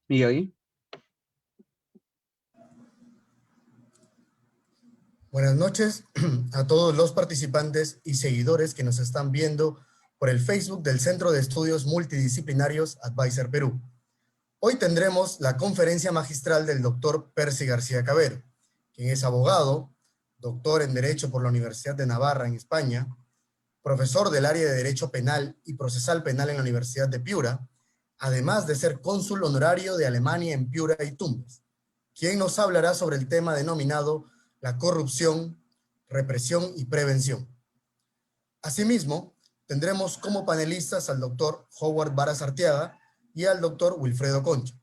Miguel. Buenas noches a todos los participantes y seguidores que nos están viendo por el Facebook del Centro de Estudios Multidisciplinarios Advisor Perú. Hoy tendremos la conferencia magistral del doctor Percy García Cabero, quien es abogado, doctor en Derecho por la Universidad de Navarra en España, profesor del área de Derecho Penal y Procesal Penal en la Universidad de Piura, además de ser cónsul honorario de Alemania en Piura y Tumbes, quien nos hablará sobre el tema denominado la corrupción, represión y prevención. Asimismo, tendremos como panelistas al doctor Howard Varas Arteaga y al doctor Wilfredo Concha.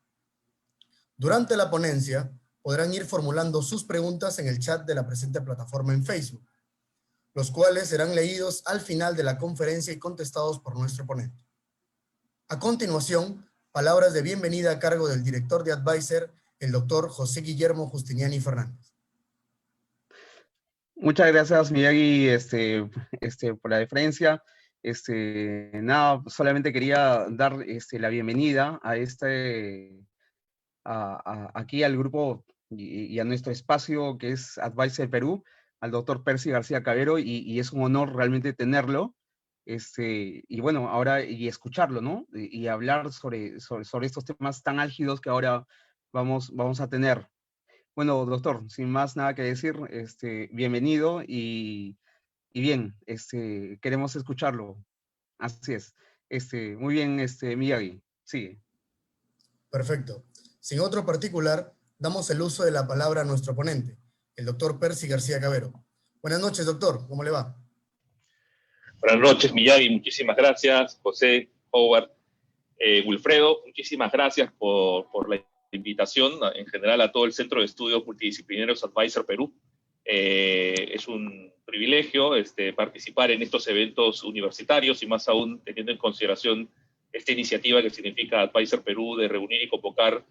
Durante la ponencia, podrán ir formulando sus preguntas en el chat de la presente plataforma en Facebook, los cuales serán leídos al final de la conferencia y contestados por nuestro ponente. A continuación, palabras de bienvenida a cargo del director de Advisor, el doctor José Guillermo Justiniani Fernández. Muchas gracias, Miyagi, por la deferencia. Nada, solamente quería dar la bienvenida a aquí al grupo y a nuestro espacio que es Advisor Perú, al doctor Percy García Cabero, y es un honor realmente tenerlo. Y bueno, ahora y escucharlo, ¿no? Y hablar sobre estos temas tan álgidos que ahora vamos a tener. Bueno, doctor, sin más nada que decir, bienvenido y bien, queremos escucharlo. Así es. Muy bien, Miyagi, sigue. Perfecto. Sin otro particular, damos el uso de la palabra a nuestro ponente, el doctor Percy García Cabero. Buenas noches, doctor. ¿Cómo le va? Buenas noches, Miyagi. Muchísimas gracias. José, Howard, Wilfredo, muchísimas gracias por la invitación, en general a todo el Centro de Estudios Multidisciplinarios Advisor Perú. Es un privilegio participar en estos eventos universitarios y más aún teniendo en consideración esta iniciativa que significa Advisor Perú de reunir y convocar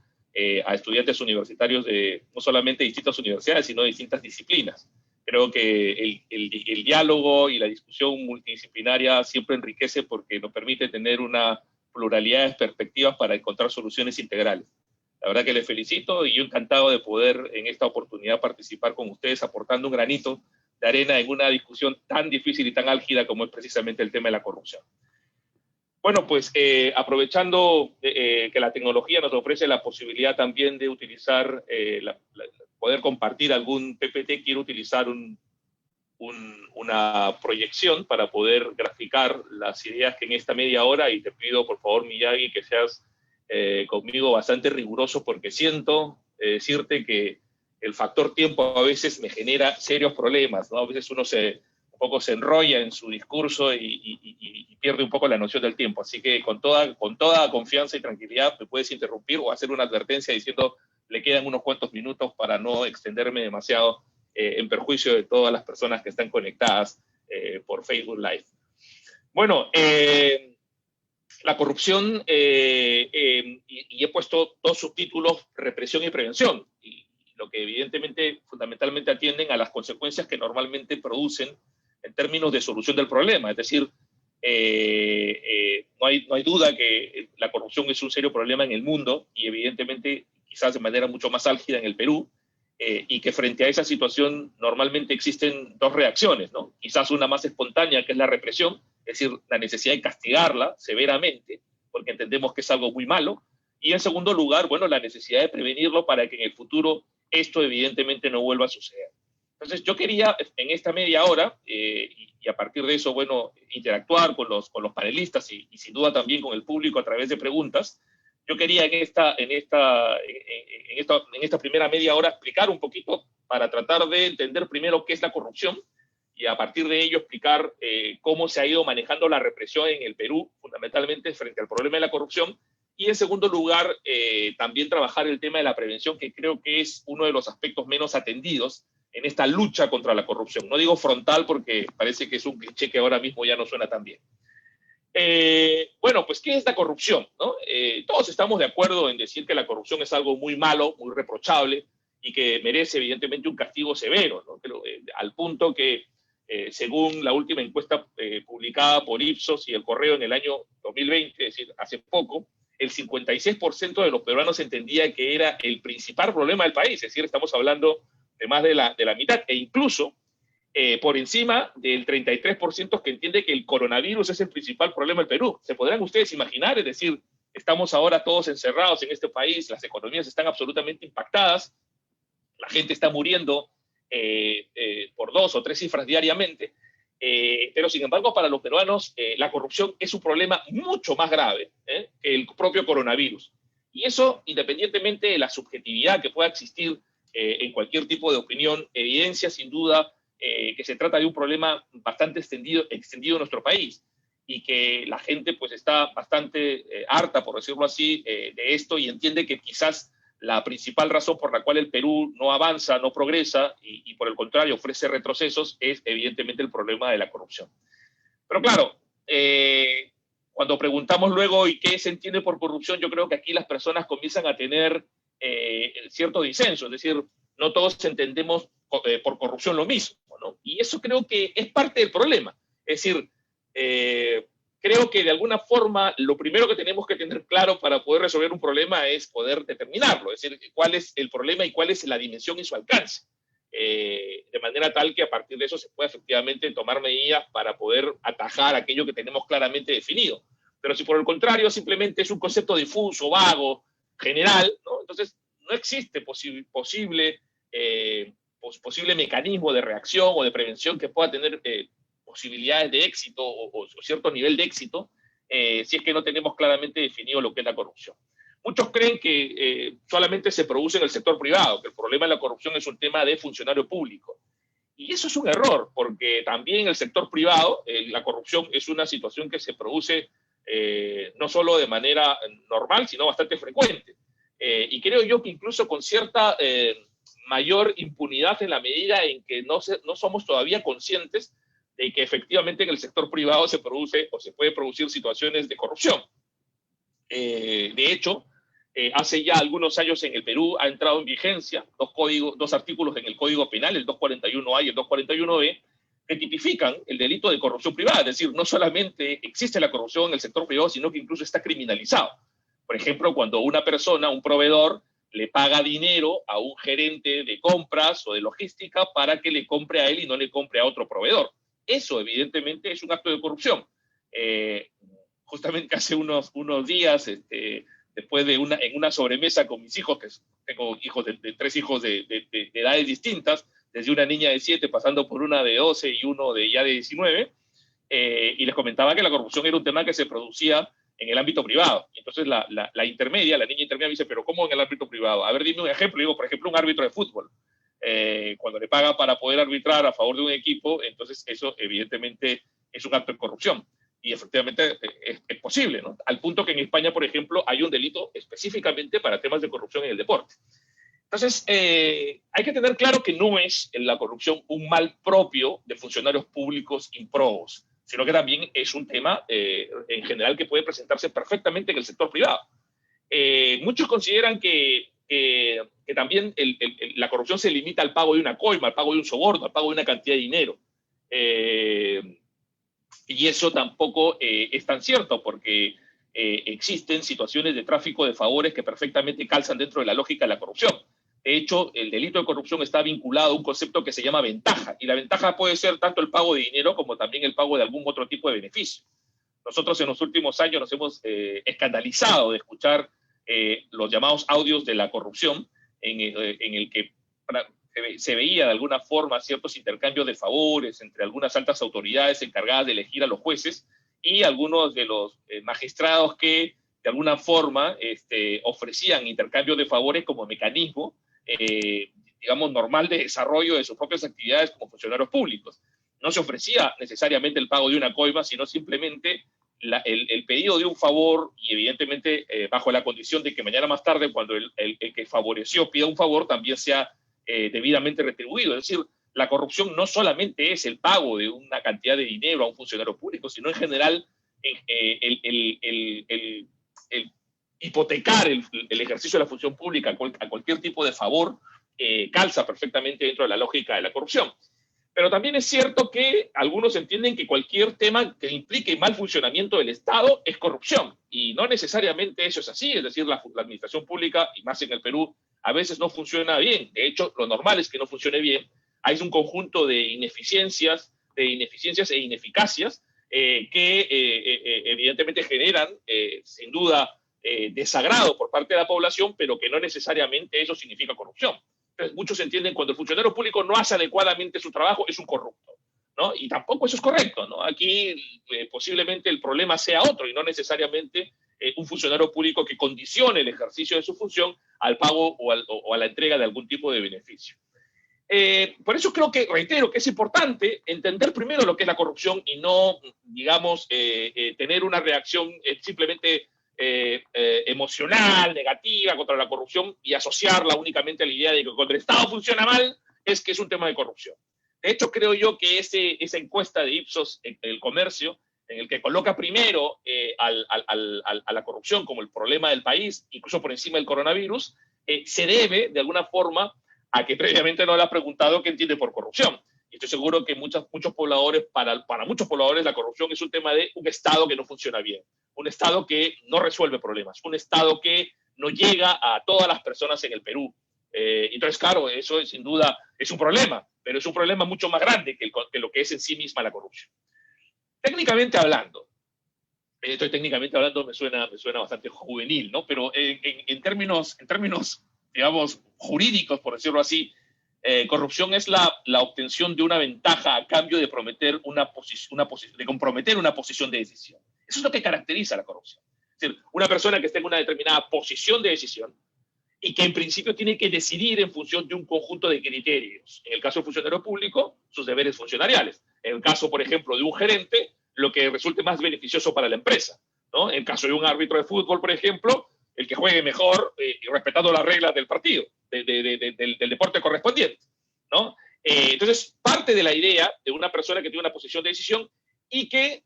a estudiantes universitarios de no solamente distintas universidades, sino de distintas disciplinas. Creo que el diálogo y la discusión multidisciplinaria siempre enriquece porque nos permite tener una pluralidad de perspectivas para encontrar soluciones integrales. La verdad que les felicito y yo encantado de poder en esta oportunidad participar con ustedes aportando un granito de arena en una discusión tan difícil y tan álgida como es precisamente el tema de la corrupción. Bueno, pues aprovechando que la tecnología nos ofrece la posibilidad también de utilizar, poder compartir algún PPT, quiero utilizar una proyección para poder graficar las ideas que en esta media hora, y te pido por favor, Miyagi, que seas conmigo bastante riguroso porque siento decirte que el factor tiempo a veces me genera serios problemas, ¿no? A veces uno un poco se enrolla en su discurso y pierde un poco la noción del tiempo. Así que con toda confianza y tranquilidad me puedes interrumpir o hacer una advertencia diciendo le quedan unos cuantos minutos para no extenderme demasiado en perjuicio de todas las personas que están conectadas por Facebook Live. Bueno, la corrupción, y he puesto dos subtítulos, represión y prevención, y lo que evidentemente, fundamentalmente atienden a las consecuencias que normalmente producen en términos de solución del problema. Es decir, no hay duda que la corrupción es un serio problema en el mundo y evidentemente quizás de manera mucho más álgida en el Perú, y que frente a esa situación normalmente existen dos reacciones, ¿no? Quizás una más espontánea, que es la represión, es decir, la necesidad de castigarla severamente, porque entendemos que es algo muy malo, y en segundo lugar, bueno, la necesidad de prevenirlo para que en el futuro esto evidentemente no vuelva a suceder. Entonces yo quería en esta media hora, y a partir de eso, bueno, interactuar con los panelistas y sin duda también con el público a través de preguntas. Yo quería en esta primera media hora explicar un poquito para tratar de entender primero qué es la corrupción y a partir de ello explicar cómo se ha ido manejando la represión en el Perú, fundamentalmente frente al problema de la corrupción, y en segundo lugar también trabajar el tema de la prevención, que creo que es uno de los aspectos menos atendidos en esta lucha contra la corrupción. No digo frontal porque parece que es un cliché que ahora mismo ya no suena tan bien. Bueno, pues, ¿qué es la corrupción, ¿no? Todos estamos de acuerdo en decir que la corrupción es algo muy malo, muy reprochable y que merece evidentemente un castigo severo, ¿no? Pero, al punto que, según la última encuesta publicada por Ipsos y El Correo en el año 2020, es decir, hace poco, el 56% de los peruanos entendía que era el principal problema del país, es decir, estamos hablando de más de la mitad, e incluso por encima del 33% que entiende que el coronavirus es el principal problema del Perú. ¿Se podrán ustedes imaginar? Es decir, estamos ahora todos encerrados en este país, las economías están absolutamente impactadas, la gente está muriendo por 2 o 3 cifras diariamente, pero sin embargo para los peruanos la corrupción es un problema mucho más grave que el propio coronavirus. Y eso, independientemente de la subjetividad que pueda existir en cualquier tipo de opinión, evidencia sin duda que se trata de un problema bastante extendido en nuestro país y que la gente pues está bastante harta, por decirlo así, de esto, y entiende que quizás la principal razón por la cual el Perú no avanza, no progresa y por el contrario ofrece retrocesos es evidentemente el problema de la corrupción. Pero claro, cuando preguntamos luego ¿y qué se entiende por corrupción? Yo creo que aquí las personas comienzan a tener cierto disenso, es decir, no todos entendemos por corrupción lo mismo, ¿no? Y eso creo que es parte del problema. Es decir, creo que de alguna forma lo primero que tenemos que tener claro para poder resolver un problema es poder determinarlo, es decir, cuál es el problema y cuál es la dimensión y su alcance. De manera tal que a partir de eso se pueda efectivamente tomar medidas para poder atajar aquello que tenemos claramente definido. Pero si por el contrario simplemente es un concepto difuso, vago, general, ¿no? Entonces no existe posible mecanismo de reacción o de prevención que pueda tener posibilidades de éxito o cierto nivel de éxito si es que no tenemos claramente definido lo que es la corrupción. Muchos creen que solamente se produce en el sector privado, que el problema de la corrupción es un tema de funcionario público. Y eso es un error, porque también en el sector privado la corrupción es una situación que se produce no solo de manera normal, sino bastante frecuente. Y creo yo que incluso con cierta mayor impunidad en la medida en que no somos todavía conscientes de que efectivamente en el sector privado se produce o se puede producir situaciones de corrupción. De hecho, hace ya algunos años en el Perú ha entrado en vigencia dos artículos en el Código Penal, el 241A y el 241B, que tipifican el delito de corrupción privada. Es decir, no solamente existe la corrupción en el sector privado, sino que incluso está criminalizado. Por ejemplo, cuando una persona, un proveedor, le paga dinero a un gerente de compras o de logística para que le compre a él y no le compre a otro proveedor. Eso, evidentemente, es un acto de corrupción. Justamente hace unos días, después de en una sobremesa con mis hijos, que tengo hijos de 3 hijos de edades distintas, desde una niña de 7 pasando por una de 12 y uno ya de 19, y les comentaba que la corrupción era un tema que se producía en el ámbito privado. Entonces la niña intermedia me dice, pero ¿cómo en el ámbito privado? A ver, dime un ejemplo. Digo, por ejemplo, un árbitro de fútbol. Cuando le paga para poder arbitrar a favor de un equipo, entonces eso evidentemente es un acto de corrupción. Y efectivamente es posible, ¿no? Al punto que en España, por ejemplo, hay un delito específicamente para temas de corrupción en el deporte. Entonces, hay que tener claro que no es la corrupción un mal propio de funcionarios públicos improbos, sino que también es un tema en general que puede presentarse perfectamente en el sector privado. Muchos consideran que también la corrupción se limita al pago de una coima, al pago de un soborno, al pago de una cantidad de dinero. Y eso tampoco es tan cierto, porque existen situaciones de tráfico de favores que perfectamente calzan dentro de la lógica de la corrupción. De hecho, el delito de corrupción está vinculado a un concepto que se llama ventaja, y la ventaja puede ser tanto el pago de dinero como también el pago de algún otro tipo de beneficio. Nosotros en los últimos años nos hemos escandalizado de escuchar los llamados audios de la corrupción, en el que se veía de alguna forma ciertos intercambios de favores entre algunas altas autoridades encargadas de elegir a los jueces y algunos de los magistrados que de alguna forma ofrecían intercambios de favores como mecanismo, digamos, normal de desarrollo de sus propias actividades como funcionarios públicos. No se ofrecía necesariamente el pago de una coima, sino simplemente el pedido de un favor, y evidentemente bajo la condición de que mañana más tarde, cuando el que favoreció pida un favor, también sea debidamente retribuido. Es decir, la corrupción no solamente es el pago de una cantidad de dinero a un funcionario público, sino en general el hipotecar el ejercicio de la función pública a cualquier tipo de favor calza perfectamente dentro de la lógica de la corrupción. Pero también es cierto que algunos entienden que cualquier tema que implique mal funcionamiento del Estado es corrupción. Y no necesariamente eso es así. Es decir, la administración pública, y más en el Perú, a veces no funciona bien. De hecho, lo normal es que no funcione bien. Hay un conjunto de ineficiencias e ineficacias evidentemente generan, sin duda, desagrado por parte de la población, pero que no necesariamente eso significa corrupción. Entonces, muchos entienden cuando el funcionario público no hace adecuadamente su trabajo, es un corrupto, ¿no? Y tampoco eso es correcto, ¿no? Aquí posiblemente el problema sea otro y no necesariamente un funcionario público que condicione el ejercicio de su función al pago o a la entrega de algún tipo de beneficio. Por eso creo que, reitero, que es importante entender primero lo que es la corrupción y no, digamos, tener una reacción simplemente emocional, negativa contra la corrupción y asociarla únicamente a la idea de que cuando el Estado funciona mal es que es un tema de corrupción. De hecho, creo yo que esa encuesta de Ipsos en el comercio, en el que coloca primero a la corrupción como el problema del país, incluso por encima del coronavirus, se debe, de alguna forma, a que previamente no le ha preguntado qué entiende por corrupción. Y estoy seguro que muchos pobladores, para muchos pobladores, la corrupción es un tema de un Estado que no funciona bien, un Estado que no resuelve problemas, un Estado que no llega a todas las personas en el Perú. Entonces, claro, eso sin duda es un problema, pero es un problema mucho más grande que lo que es en sí misma la corrupción. Técnicamente hablando, me suena bastante juvenil, ¿no? Pero en términos, digamos, jurídicos, por decirlo así, corrupción es la obtención de una ventaja a cambio de comprometer una posición de decisión. Eso es lo que caracteriza la corrupción. Es decir, una persona que esté en una determinada posición de decisión y que en principio tiene que decidir en función de un conjunto de criterios. En el caso del funcionario público, sus deberes funcionariales. En el caso, por ejemplo, de un gerente, lo que resulte más beneficioso para la empresa, ¿no? En el caso de un árbitro de fútbol, por ejemplo, el que juegue mejor y respetando las reglas del partido, del deporte correspondiente, ¿no? Entonces, parte de la idea de una persona que tiene una posición de decisión y que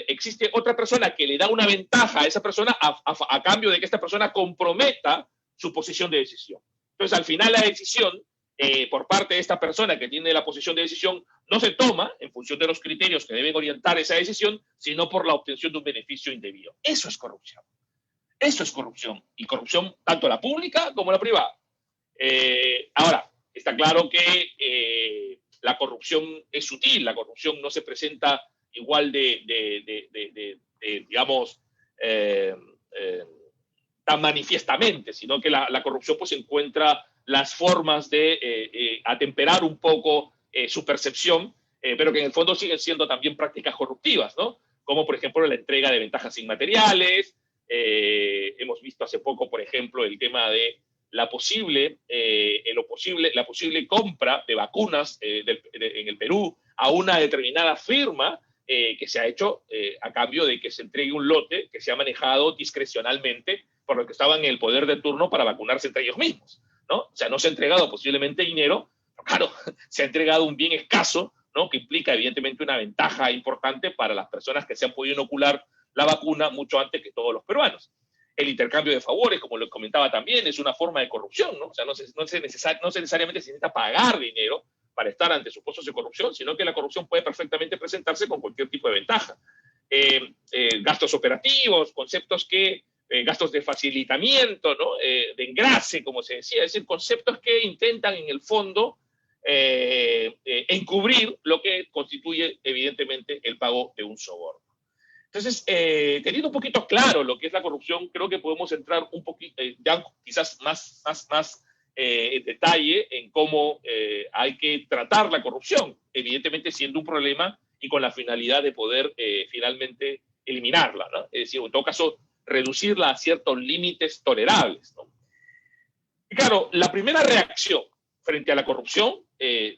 existe otra persona que le da una ventaja a esa persona a cambio de que esta persona comprometa su posición de decisión. Entonces, al final la decisión por parte de esta persona que tiene la posición de decisión no se toma en función de los criterios que deben orientar esa decisión, sino por la obtención de un beneficio indebido. Eso es corrupción. Eso es corrupción. Y corrupción tanto la pública como la privada. Ahora, está claro que la corrupción es sutil. La corrupción no se presenta igual digamos, tan manifiestamente, sino que la corrupción pues encuentra las formas de atemperar un poco su percepción, pero que en el fondo siguen siendo también prácticas corruptivas, ¿no? Como por ejemplo la entrega de ventajas inmateriales. Hemos visto hace poco, por ejemplo, el tema de la posible compra de vacunas en el Perú a una determinada firma que se ha hecho a cambio de que se entregue un lote que se ha manejado discrecionalmente por los que estaban en el poder de turno para vacunarse entre ellos mismos, ¿no? O sea, no se ha entregado posiblemente dinero, pero claro, se ha entregado un bien escaso, ¿no? Que implica evidentemente una ventaja importante para las personas que se han podido inocular la vacuna mucho antes que todos los peruanos. El intercambio de favores, como lo comentaba también, es una forma de corrupción, ¿no? O sea, no necesariamente se necesita pagar dinero para estar ante supuestos de corrupción, sino que la corrupción puede perfectamente presentarse con cualquier tipo de ventaja. Gastos operativos, conceptos gastos de facilitamiento, ¿no? De engrase, como se decía, es decir, conceptos que intentan en el fondo encubrir lo que constituye evidentemente el pago de un soborno. Entonces, teniendo un poquito claro lo que es la corrupción, creo que podemos entrar un poquito, ya quizás más en detalle en cómo hay que tratar la corrupción, evidentemente siendo un problema y con la finalidad de poder finalmente eliminarla, ¿no? Es decir, en todo caso, reducirla a ciertos límites tolerables, ¿no? Y claro, la primera reacción frente a la corrupción,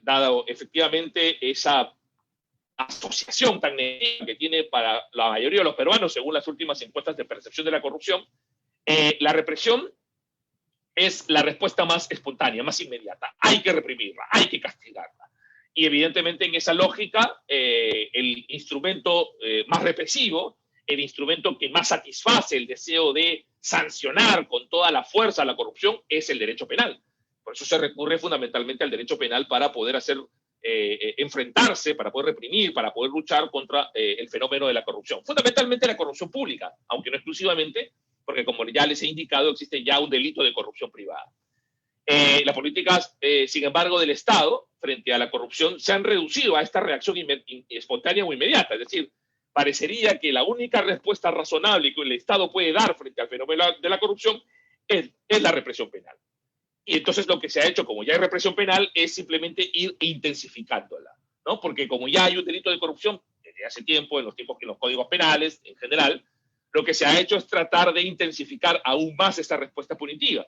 dado efectivamente esa asociación tan negativa que tiene para la mayoría de los peruanos, según las últimas encuestas de percepción de la corrupción, la represión es la respuesta más espontánea, más inmediata. Hay que reprimirla, hay que castigarla. Y evidentemente en esa lógica, el instrumento más represivo, el instrumento que más satisface el deseo de sancionar con toda la fuerza la corrupción es el derecho penal. Por eso se recurre fundamentalmente al derecho penal para poder hacer enfrentarse, para poder reprimir, para poder luchar contra el fenómeno de la corrupción. Fundamentalmente la corrupción pública, aunque no exclusivamente, porque como ya les he indicado, existe ya un delito de corrupción privada. Las políticas, sin embargo, del Estado frente a la corrupción se han reducido a esta reacción espontánea o inmediata. Es decir, parecería que la única respuesta razonable que el Estado puede dar frente al fenómeno de la corrupción es la represión penal. Y entonces lo que se ha hecho, como ya hay represión penal, es simplemente ir intensificándola, ¿no? Porque como ya hay un delito de corrupción desde hace tiempo, en los tiempos que los códigos penales, en general, lo que se ha hecho es tratar de intensificar aún más esta respuesta punitiva.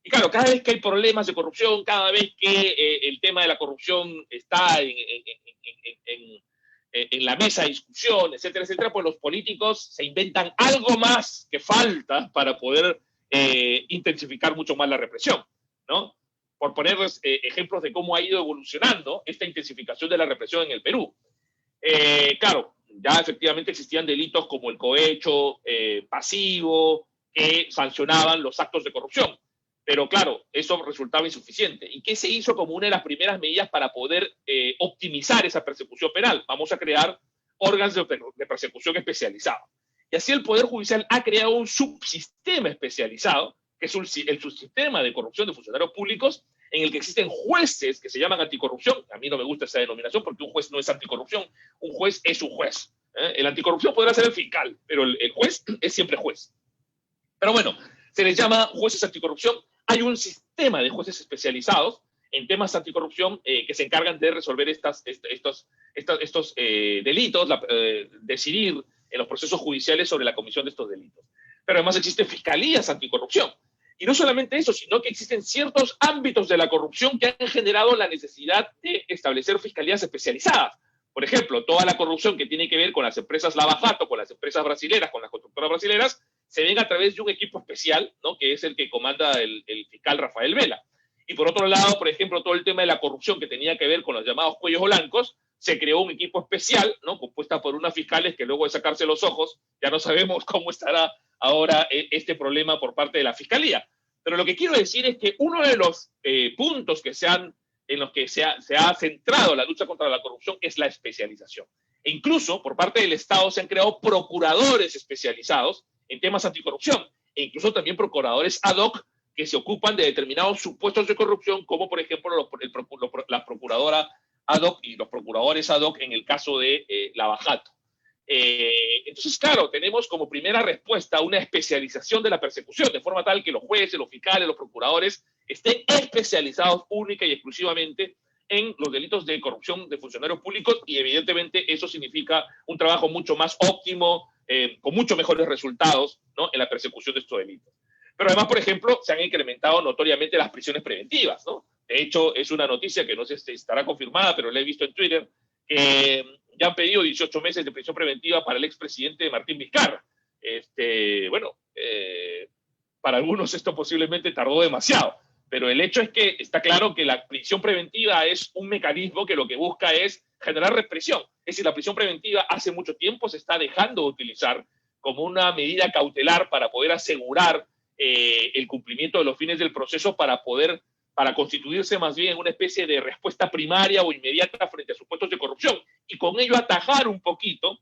Y claro, cada vez que hay problemas de corrupción, cada vez que el tema de la corrupción está en la mesa de discusión, etcétera, etcétera, pues los políticos se inventan algo más que falta para poder intensificar mucho más la represión, ¿no? Por ponerles ejemplos de cómo ha ido evolucionando esta intensificación de la represión en el Perú. Claro, ya efectivamente existían delitos como el cohecho pasivo que sancionaban los actos de corrupción. Pero claro, eso resultaba insuficiente. ¿Y qué se hizo como una de las primeras medidas para poder optimizar esa persecución penal? Vamos a crear órganos de persecución especializados. Y así el Poder Judicial ha creado un subsistema especializado, que es el subsistema de corrupción de funcionarios públicos, en el que existen jueces que se llaman anticorrupción. A mí no me gusta esa denominación porque un juez no es anticorrupción, un juez es un juez. El anticorrupción podrá ser el fiscal, pero el juez es siempre juez. Pero bueno, se les llama jueces anticorrupción. Hay un sistema de jueces especializados en temas anticorrupción que se encargan de resolver estos delitos, decidir en los procesos judiciales sobre la comisión de estos delitos. Pero además existen fiscalías anticorrupción. Y no solamente eso, sino que existen ciertos ámbitos de la corrupción que han generado la necesidad de establecer fiscalías especializadas. Por ejemplo, toda la corrupción que tiene que ver con las empresas Lava Jato, con las empresas brasileras, con las constructoras brasileras, se ven a través de un equipo especial, ¿no? Que es el que comanda el fiscal Rafael Vela. Y por otro lado, por ejemplo, todo el tema de la corrupción que tenía que ver con los llamados cuellos blancos, se creó un equipo especial, ¿no? Compuesta por unas fiscales que luego de sacarse los ojos, ya no sabemos cómo estará ahora este problema por parte de la Fiscalía. Pero lo que quiero decir es que uno de los puntos en los que se ha centrado la lucha contra la corrupción es la especialización. E incluso por parte del Estado se han creado procuradores especializados en temas anticorrupción, e incluso también procuradores ad hoc que se ocupan de determinados supuestos de corrupción, como por ejemplo la procuradora ad hoc y los procuradores ad hoc en el caso de Lava Jato. Entonces, claro, tenemos como primera respuesta una especialización de la persecución, de forma tal que los jueces, los fiscales, los procuradores estén especializados única y exclusivamente en los delitos de corrupción de funcionarios públicos, y evidentemente eso significa un trabajo mucho más óptimo, con mucho mejores resultados, ¿no? En la persecución de estos delitos. Pero además, por ejemplo, se han incrementado notoriamente las prisiones preventivas, ¿no? De hecho, es una noticia que no sé si estará confirmada, pero la he visto en Twitter, que ya han pedido 18 meses de prisión preventiva para el expresidente Martín Vizcarra. Para algunos esto posiblemente tardó demasiado, pero el hecho es que está claro que la prisión preventiva es un mecanismo que lo que busca es generar represión. Es decir, la prisión preventiva hace mucho tiempo se está dejando de utilizar como una medida cautelar para poder asegurar el cumplimiento de los fines del proceso, para constituirse más bien en una especie de respuesta primaria o inmediata frente a supuestos de corrupción, y con ello atajar un poquito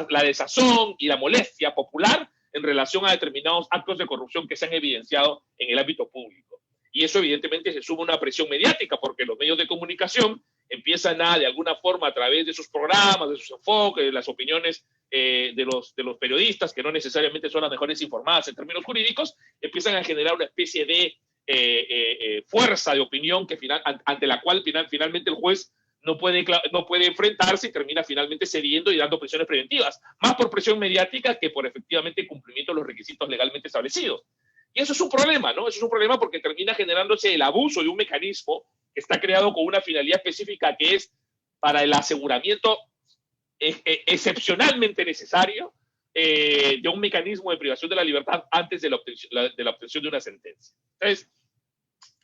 la desazón y la molestia popular en relación a determinados actos de corrupción que se han evidenciado en el ámbito público. Y eso evidentemente se suma una presión mediática, porque los medios de comunicación empiezan de alguna forma, a través de sus programas, de sus enfoques, de las opiniones de los periodistas, que no necesariamente son las mejores informadas en términos jurídicos, empiezan a generar una especie de fuerza de opinión ante la cual finalmente el juez no puede enfrentarse, y termina finalmente cediendo y dando prisiones preventivas, más por presión mediática que por efectivamente cumplimiento de los requisitos legalmente establecidos. Y eso es un problema, ¿no? Eso es un problema porque termina generándose el abuso de un mecanismo que está creado con una finalidad específica, que es para el aseguramiento excepcionalmente necesario de un mecanismo de privación de la libertad antes de la obtención de una sentencia. Entonces,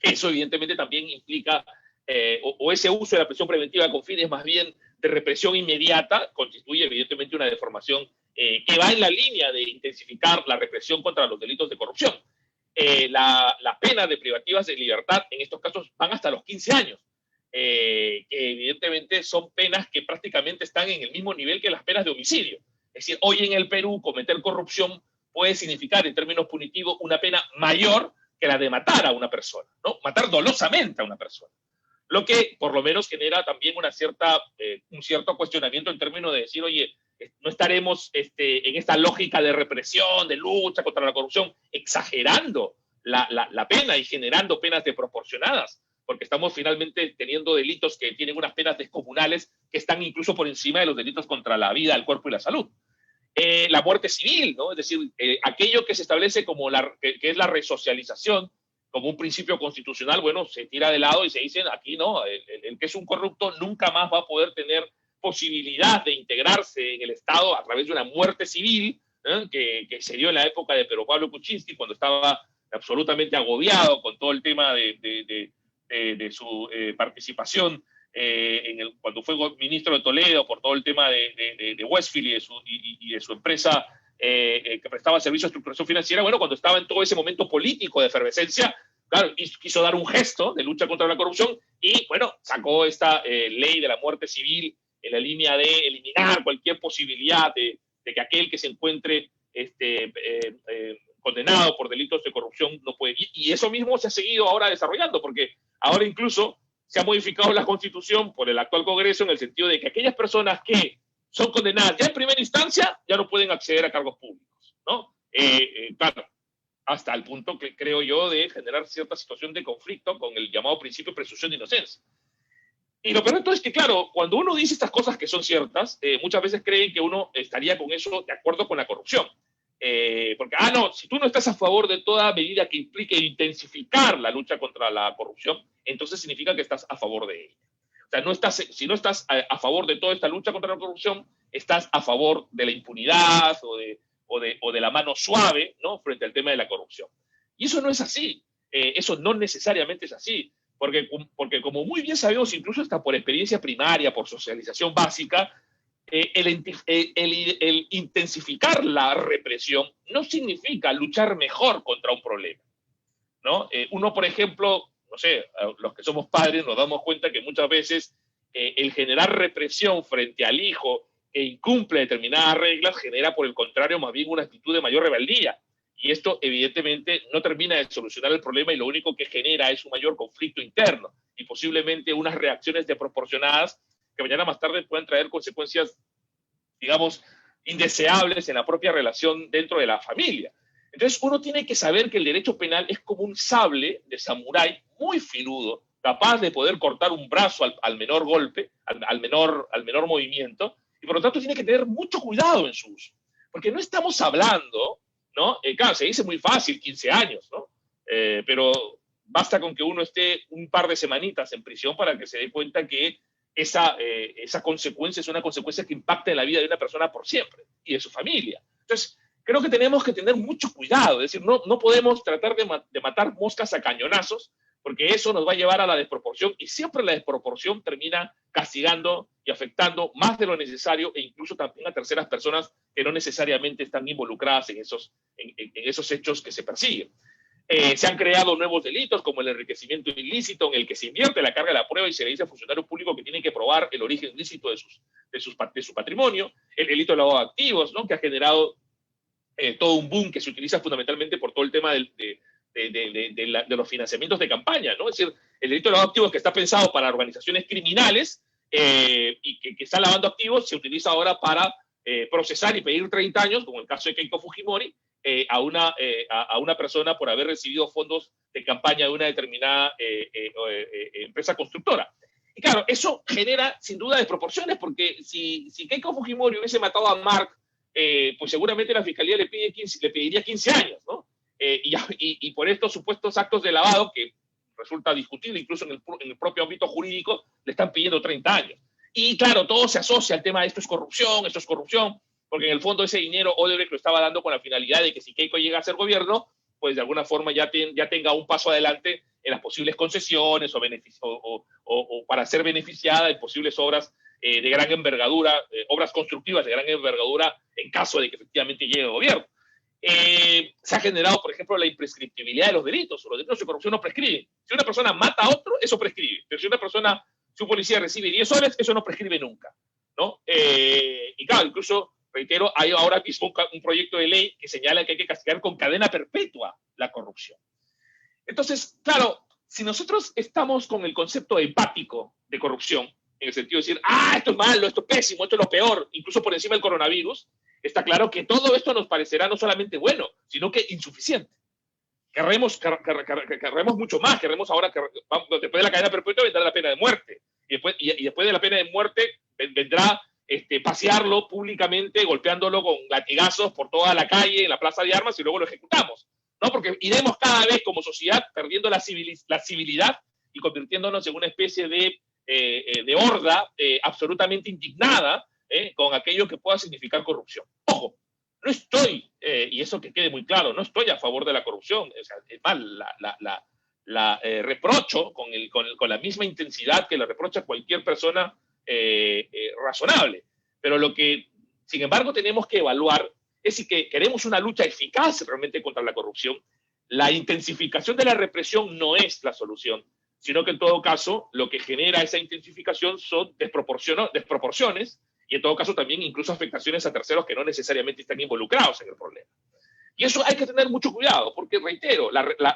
eso evidentemente también implica, ese uso de la prisión preventiva con fines más bien de represión inmediata, constituye evidentemente una deformación que va en la línea de intensificar la represión contra los delitos de corrupción. Las penas de privativas de libertad en estos casos van hasta los 15 años. que evidentemente son penas que prácticamente están en el mismo nivel que las penas de homicidio. Es decir, hoy en el Perú cometer corrupción puede significar en términos punitivos una pena mayor que la de matar a una persona, ¿no? Matar dolosamente a una persona. Lo que por lo menos genera también un cierto cuestionamiento en términos de decir, oye, no estaremos en esta lógica de represión, de lucha contra la corrupción, exagerando la pena y generando penas desproporcionadas, porque estamos finalmente teniendo delitos que tienen unas penas descomunales que están incluso por encima de los delitos contra la vida, el cuerpo y la salud. La muerte civil, ¿no? Es decir, aquello que se establece como que es la resocialización, como un principio constitucional, bueno, se tira de lado y se dice, aquí no, el que es un corrupto nunca más va a poder tener posibilidad de integrarse en el Estado a través de una muerte civil, que se dio en la época de Pedro Pablo Kuczynski, cuando estaba absolutamente agobiado con todo el tema de su participación cuando fue ministro de Toledo por todo el tema de Westfield y de su empresa que prestaba servicio de estructuración financiera. Bueno, cuando estaba en todo ese momento político de efervescencia, claro, quiso dar un gesto de lucha contra la corrupción y, bueno, sacó esta ley de la muerte civil en la línea de eliminar cualquier posibilidad de que aquel que se encuentre condenado por delitos de corrupción no puede. Y eso mismo se ha seguido ahora desarrollando, porque ahora incluso se ha modificado la Constitución por el actual Congreso en el sentido de que aquellas personas que son condenadas ya en primera instancia ya no pueden acceder a cargos públicos, ¿no? Claro, hasta el punto que creo yo de generar cierta situación de conflicto con el llamado principio de presunción de inocencia. Y lo peor de todo es que, claro, cuando uno dice estas cosas que son ciertas, muchas veces creen que uno estaría con eso de acuerdo con la corrupción. Porque, no, si tú no estás a favor de toda medida que implique intensificar la lucha contra la corrupción, entonces significa que estás a favor de ella. O sea, si no estás a favor de toda esta lucha contra la corrupción, estás a favor de la impunidad o de la mano suave, ¿no?, frente al tema de la corrupción. Y eso no es así. Eso no necesariamente es así. Porque como muy bien sabemos, incluso hasta por experiencia primaria, por socialización básica, el intensificar la represión no significa luchar mejor contra un problema, ¿no? Uno, por ejemplo, no sé, los que somos padres nos damos cuenta que muchas veces el generar represión frente al hijo que incumple determinadas reglas genera, por el contrario, más bien una actitud de mayor rebeldía. Y esto, evidentemente, no termina de solucionar el problema y lo único que genera es un mayor conflicto interno y posiblemente unas reacciones desproporcionadas que mañana más tarde pueden traer consecuencias, digamos, indeseables en la propia relación dentro de la familia. Entonces, uno tiene que saber que el derecho penal es como un sable de samurái muy filudo, capaz de poder cortar un brazo al menor golpe, al menor movimiento, y por lo tanto tiene que tener mucho cuidado en su uso. Porque no estamos hablando, ¿no? Claro, se dice muy fácil, 15 años, ¿no? Pero basta con que uno esté un par de semanitas en prisión para que se dé cuenta que esa consecuencia es una consecuencia que impacta en la vida de una persona por siempre y de su familia. Entonces, creo que tenemos que tener mucho cuidado, es decir, no podemos tratar de matar moscas a cañonazos, porque eso nos va a llevar a la desproporción y siempre la desproporción termina castigando y afectando más de lo necesario e incluso también a terceras personas que no necesariamente están involucradas en esos hechos que se persiguen. Se han creado nuevos delitos como el enriquecimiento ilícito, en el que se invierte la carga de la prueba y se le dice al funcionario público que tiene que probar el origen ilícito de su patrimonio, el delito de lavado de activos, ¿no?, que ha generado todo un boom que se utiliza fundamentalmente por todo el tema de los financiamientos de campaña, ¿no? Es decir, el delito de lavado de activos, que está pensado para organizaciones criminales y que están lavando activos, se utiliza ahora para procesar y pedir 30 años, como el caso de Keiko Fujimori, a una persona por haber recibido fondos de campaña de una determinada empresa constructora. Y claro, eso genera sin duda desproporciones, porque si Keiko Fujimori hubiese matado a Mark, pues seguramente la fiscalía le pediría 15 años, ¿no? Y por estos supuestos actos de lavado, que resulta discutible incluso en el propio ámbito jurídico, le están pidiendo 30 años. Y claro, todo se asocia al tema de esto es corrupción, porque en el fondo ese dinero Odebrecht lo estaba dando con la finalidad de que si Keiko llega a ser gobierno, pues de alguna forma ya tenga un paso adelante en las posibles concesiones o para ser beneficiada en posibles obras de gran envergadura, obras constructivas de gran envergadura en caso de que efectivamente llegue al gobierno. Se ha generado, por ejemplo, la imprescriptibilidad de los delitos. Los delitos de corrupción no prescriben. Si una persona mata a otro, eso prescribe. Pero si una persona Si un policía recibe 10 soles, eso no prescribe nunca, ¿no? Y claro, incluso, reitero, hay ahora mismo un proyecto de ley que señala que hay que castigar con cadena perpetua la corrupción. Entonces, claro, si nosotros estamos con el concepto empático de corrupción, en el sentido de decir, esto es malo, esto es pésimo, esto es lo peor, incluso por encima del coronavirus, está claro que todo esto nos parecerá no solamente bueno, sino que insuficiente. Querremos mucho más, querremos ahora, después de la cadena perpetua vendrá la pena de muerte, y después de la pena de muerte vendrá pasearlo públicamente, golpeándolo con latigazos por toda la calle, en la plaza de armas, y luego lo ejecutamos, ¿no? Porque iremos cada vez como sociedad perdiendo la civilidad y convirtiéndonos en una especie de horda absolutamente indignada con aquello que pueda significar corrupción. Ojo, no estoy, y eso que quede muy claro, no estoy a favor de la corrupción. O sea, es más, la reprocho con la misma intensidad que la reprocha cualquier persona razonable. Pero lo que, sin embargo, tenemos que evaluar es si que queremos una lucha eficaz realmente contra la corrupción. La intensificación de la represión no es la solución, sino que en todo caso lo que genera esa intensificación son desproporciones y en todo caso también incluso afectaciones a terceros que no necesariamente están involucrados en el problema. Y eso hay que tener mucho cuidado, porque reitero,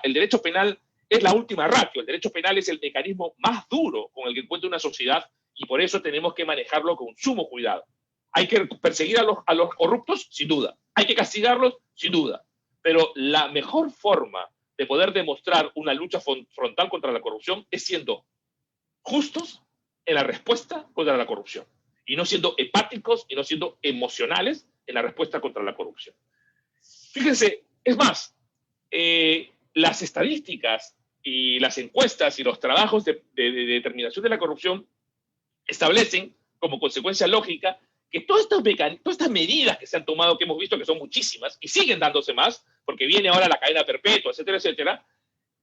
el derecho penal es la última ratio, el derecho penal es el mecanismo más duro con el que cuenta una sociedad y por eso tenemos que manejarlo con sumo cuidado. ¿Hay que perseguir a los corruptos? Sin duda. ¿Hay que castigarlos? Sin duda. Pero la mejor forma de poder demostrar una lucha frontal contra la corrupción es siendo justos en la respuesta contra la corrupción y no siendo hepáticos y no siendo emocionales en la respuesta contra la corrupción. Fíjense, es más, las estadísticas y las encuestas y los trabajos de determinación de la corrupción establecen como consecuencia lógica que todas estas medidas que se han tomado, que hemos visto que son muchísimas y siguen dándose más, porque viene ahora la cadena perpetua, etcétera, etcétera,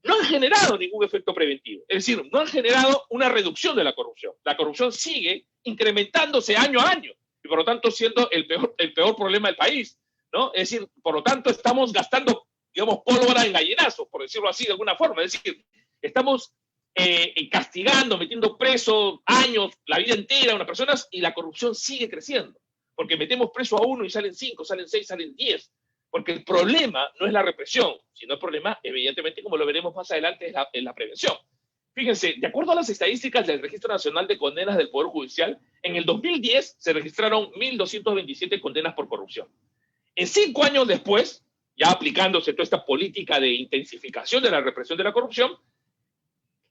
no han generado ningún efecto preventivo. Es decir, no han generado una reducción de la corrupción. La corrupción sigue incrementándose año a año y por lo tanto siendo el peor problema del país, ¿no? Es decir, por lo tanto estamos gastando, digamos, pólvora en gallinazos, por decirlo así de alguna forma. Es decir, estamos castigando, metiendo preso años, la vida entera a unas personas y la corrupción sigue creciendo. Porque metemos preso a uno y salen 5, salen 6, salen 10. Porque el problema no es la represión, sino el problema, evidentemente, como lo veremos más adelante, es la prevención. Fíjense, de acuerdo a las estadísticas del Registro Nacional de Condenas del Poder Judicial, en el 2010 se registraron 1.227 condenas por corrupción. En 5 años después, ya aplicándose toda esta política de intensificación de la represión de la corrupción,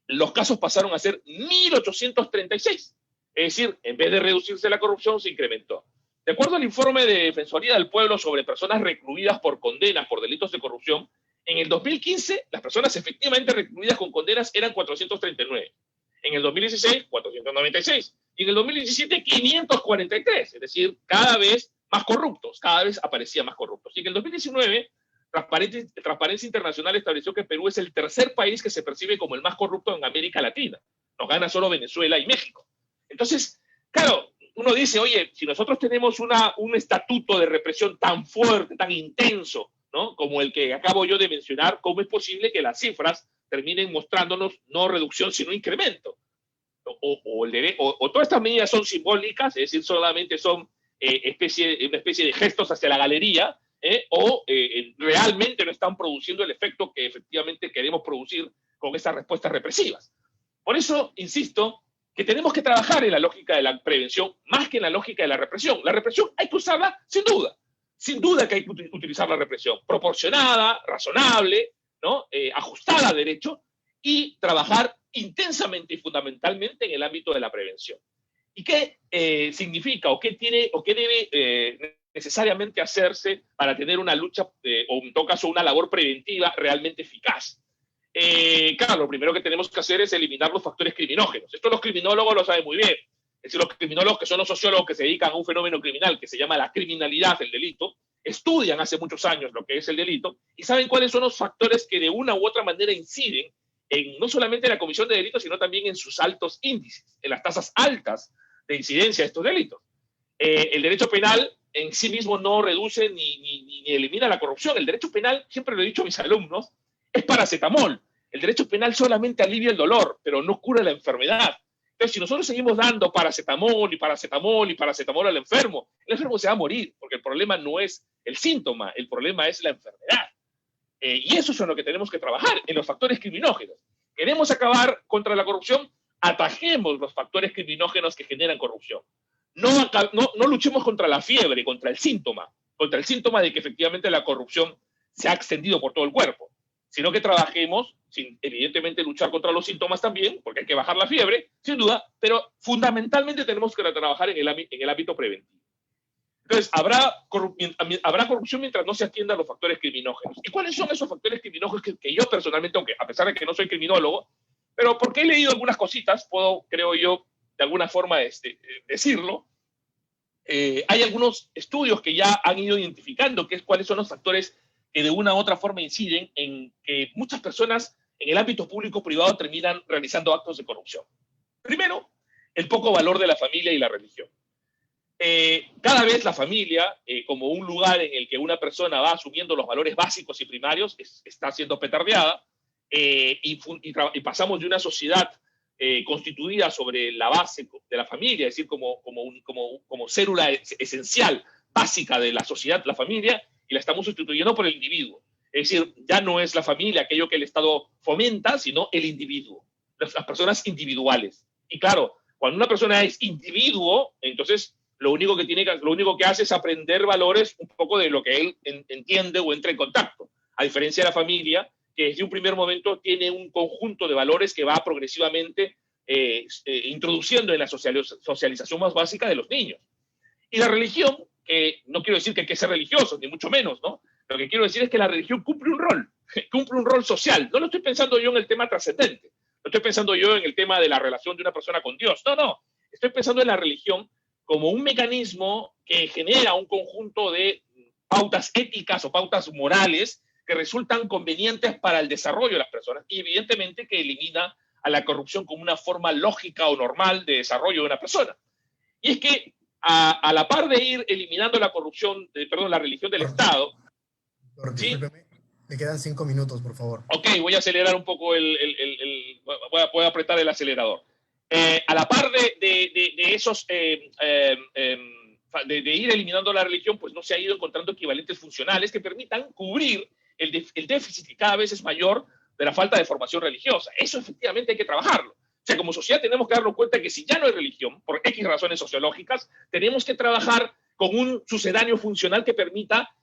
los casos pasaron a ser 1.836. Es decir, en vez de reducirse la corrupción, se incrementó. De acuerdo al informe de Defensoría del Pueblo sobre personas recluidas por condenas por delitos de corrupción, en el 2015 las personas efectivamente recluidas con condenas eran 439. En el 2016, 496. Y en el 2017, 543. Es decir, cada vez más corruptos, cada vez aparecían más corruptos. Y en el 2019, Transparencia Internacional estableció que Perú es el tercer país que se percibe como el más corrupto en América Latina. Nos gana solo Venezuela y México. Entonces, claro, uno dice, oye, si nosotros tenemos un estatuto de represión tan fuerte, tan intenso, ¿no?, como el que acabo yo de mencionar, ¿cómo es posible que las cifras terminen mostrándonos no reducción, sino incremento? O todas estas medidas son simbólicas, es decir, solamente son una especie de gestos hacia la galería, o realmente no están produciendo el efecto que efectivamente queremos producir con estas respuestas represivas. Por eso, insisto, que tenemos que trabajar en la lógica de la prevención más que en la lógica de la represión. La represión hay que usarla sin duda que hay que utilizar la represión, proporcionada, razonable, ¿no?, ajustada a derecho, y trabajar intensamente y fundamentalmente en el ámbito de la prevención. ¿Y qué significa o qué debe necesariamente hacerse para tener una lucha o en todo caso una labor preventiva realmente eficaz? Claro, lo primero que tenemos que hacer es eliminar los factores criminógenos. Esto los criminólogos lo saben muy bien. Es decir, los criminólogos, que son los sociólogos que se dedican a un fenómeno criminal que se llama la criminalidad, el delito, estudian hace muchos años lo que es el delito y saben cuáles son los factores que de una u otra manera inciden en no solamente la comisión de delitos, sino también en sus altos índices, en las tasas altas de incidencia de estos delitos. El derecho penal en sí mismo no reduce ni elimina la corrupción. El derecho penal, siempre lo he dicho a mis alumnos, es paracetamol. El derecho penal solamente alivia el dolor, pero no cura la enfermedad. Entonces, si nosotros seguimos dando paracetamol y paracetamol y paracetamol al enfermo, el enfermo se va a morir, porque el problema no es el síntoma, el problema es la enfermedad. Y eso es en lo que tenemos que trabajar, en los factores criminógenos. Queremos acabar contra la corrupción, atajemos los factores criminógenos que generan corrupción. No luchemos contra la fiebre, contra el síntoma de que efectivamente la corrupción se ha extendido por todo el cuerpo, sino que trabajemos, sin evidentemente luchar contra los síntomas también, porque hay que bajar la fiebre, sin duda, pero fundamentalmente tenemos que trabajar en el ámbito preventivo. Entonces, habrá corrupción mientras no se atiendan los factores criminógenos. ¿Y cuáles son esos factores criminógenos que yo personalmente, aunque a pesar de que no soy criminólogo, pero porque he leído algunas cositas, puedo, creo yo, de alguna forma decirlo? Hay algunos estudios que ya han ido identificando cuáles son los factores que de una u otra forma inciden en que muchas personas en el ámbito público-privado terminan realizando actos de corrupción. Primero, el poco valor de la familia y la religión. Cada vez la familia, como un lugar en el que una persona va asumiendo los valores básicos y primarios, está siendo petardeada, y pasamos de una sociedad constituida sobre la base de la familia, es decir, como célula esencial, básica de la sociedad, la familia, y la estamos sustituyendo por el individuo. Es decir, ya no es la familia aquello que el Estado fomenta, sino el individuo, las personas individuales. Y claro, cuando una persona es individuo, entonces lo único que hace es aprender valores un poco de lo que él entiende o entra en contacto, a diferencia de la familia, que desde un primer momento tiene un conjunto de valores que va progresivamente introduciendo en la socialización más básica de los niños. Y la religión, que no quiero decir que hay que ser religiosos, ni mucho menos, ¿no? Lo que quiero decir es que la religión cumple un rol social. No lo estoy pensando yo en el tema trascendente, no estoy pensando yo en el tema de la relación de una persona con Dios, no, estoy pensando en la religión como un mecanismo que genera un conjunto de pautas éticas o pautas morales que resultan convenientes para el desarrollo de las personas, y evidentemente que elimina a la corrupción como una forma lógica o normal de desarrollo de una persona. Y es que a la par de ir eliminando la corrupción, la religión del Estado... ¿Sí? Me quedan 5 minutos, por favor. Ok, voy a acelerar un poco voy a apretar el acelerador. A la par de esos... de ir eliminando la religión, pues no se ha ido encontrando equivalentes funcionales que permitan cubrir el déficit que cada vez es mayor de la falta de formación religiosa. Eso efectivamente hay que trabajarlo. O sea, como sociedad tenemos que darnos cuenta que si ya no hay religión, por X razones sociológicas, tenemos que trabajar con un sucedáneo funcional que permita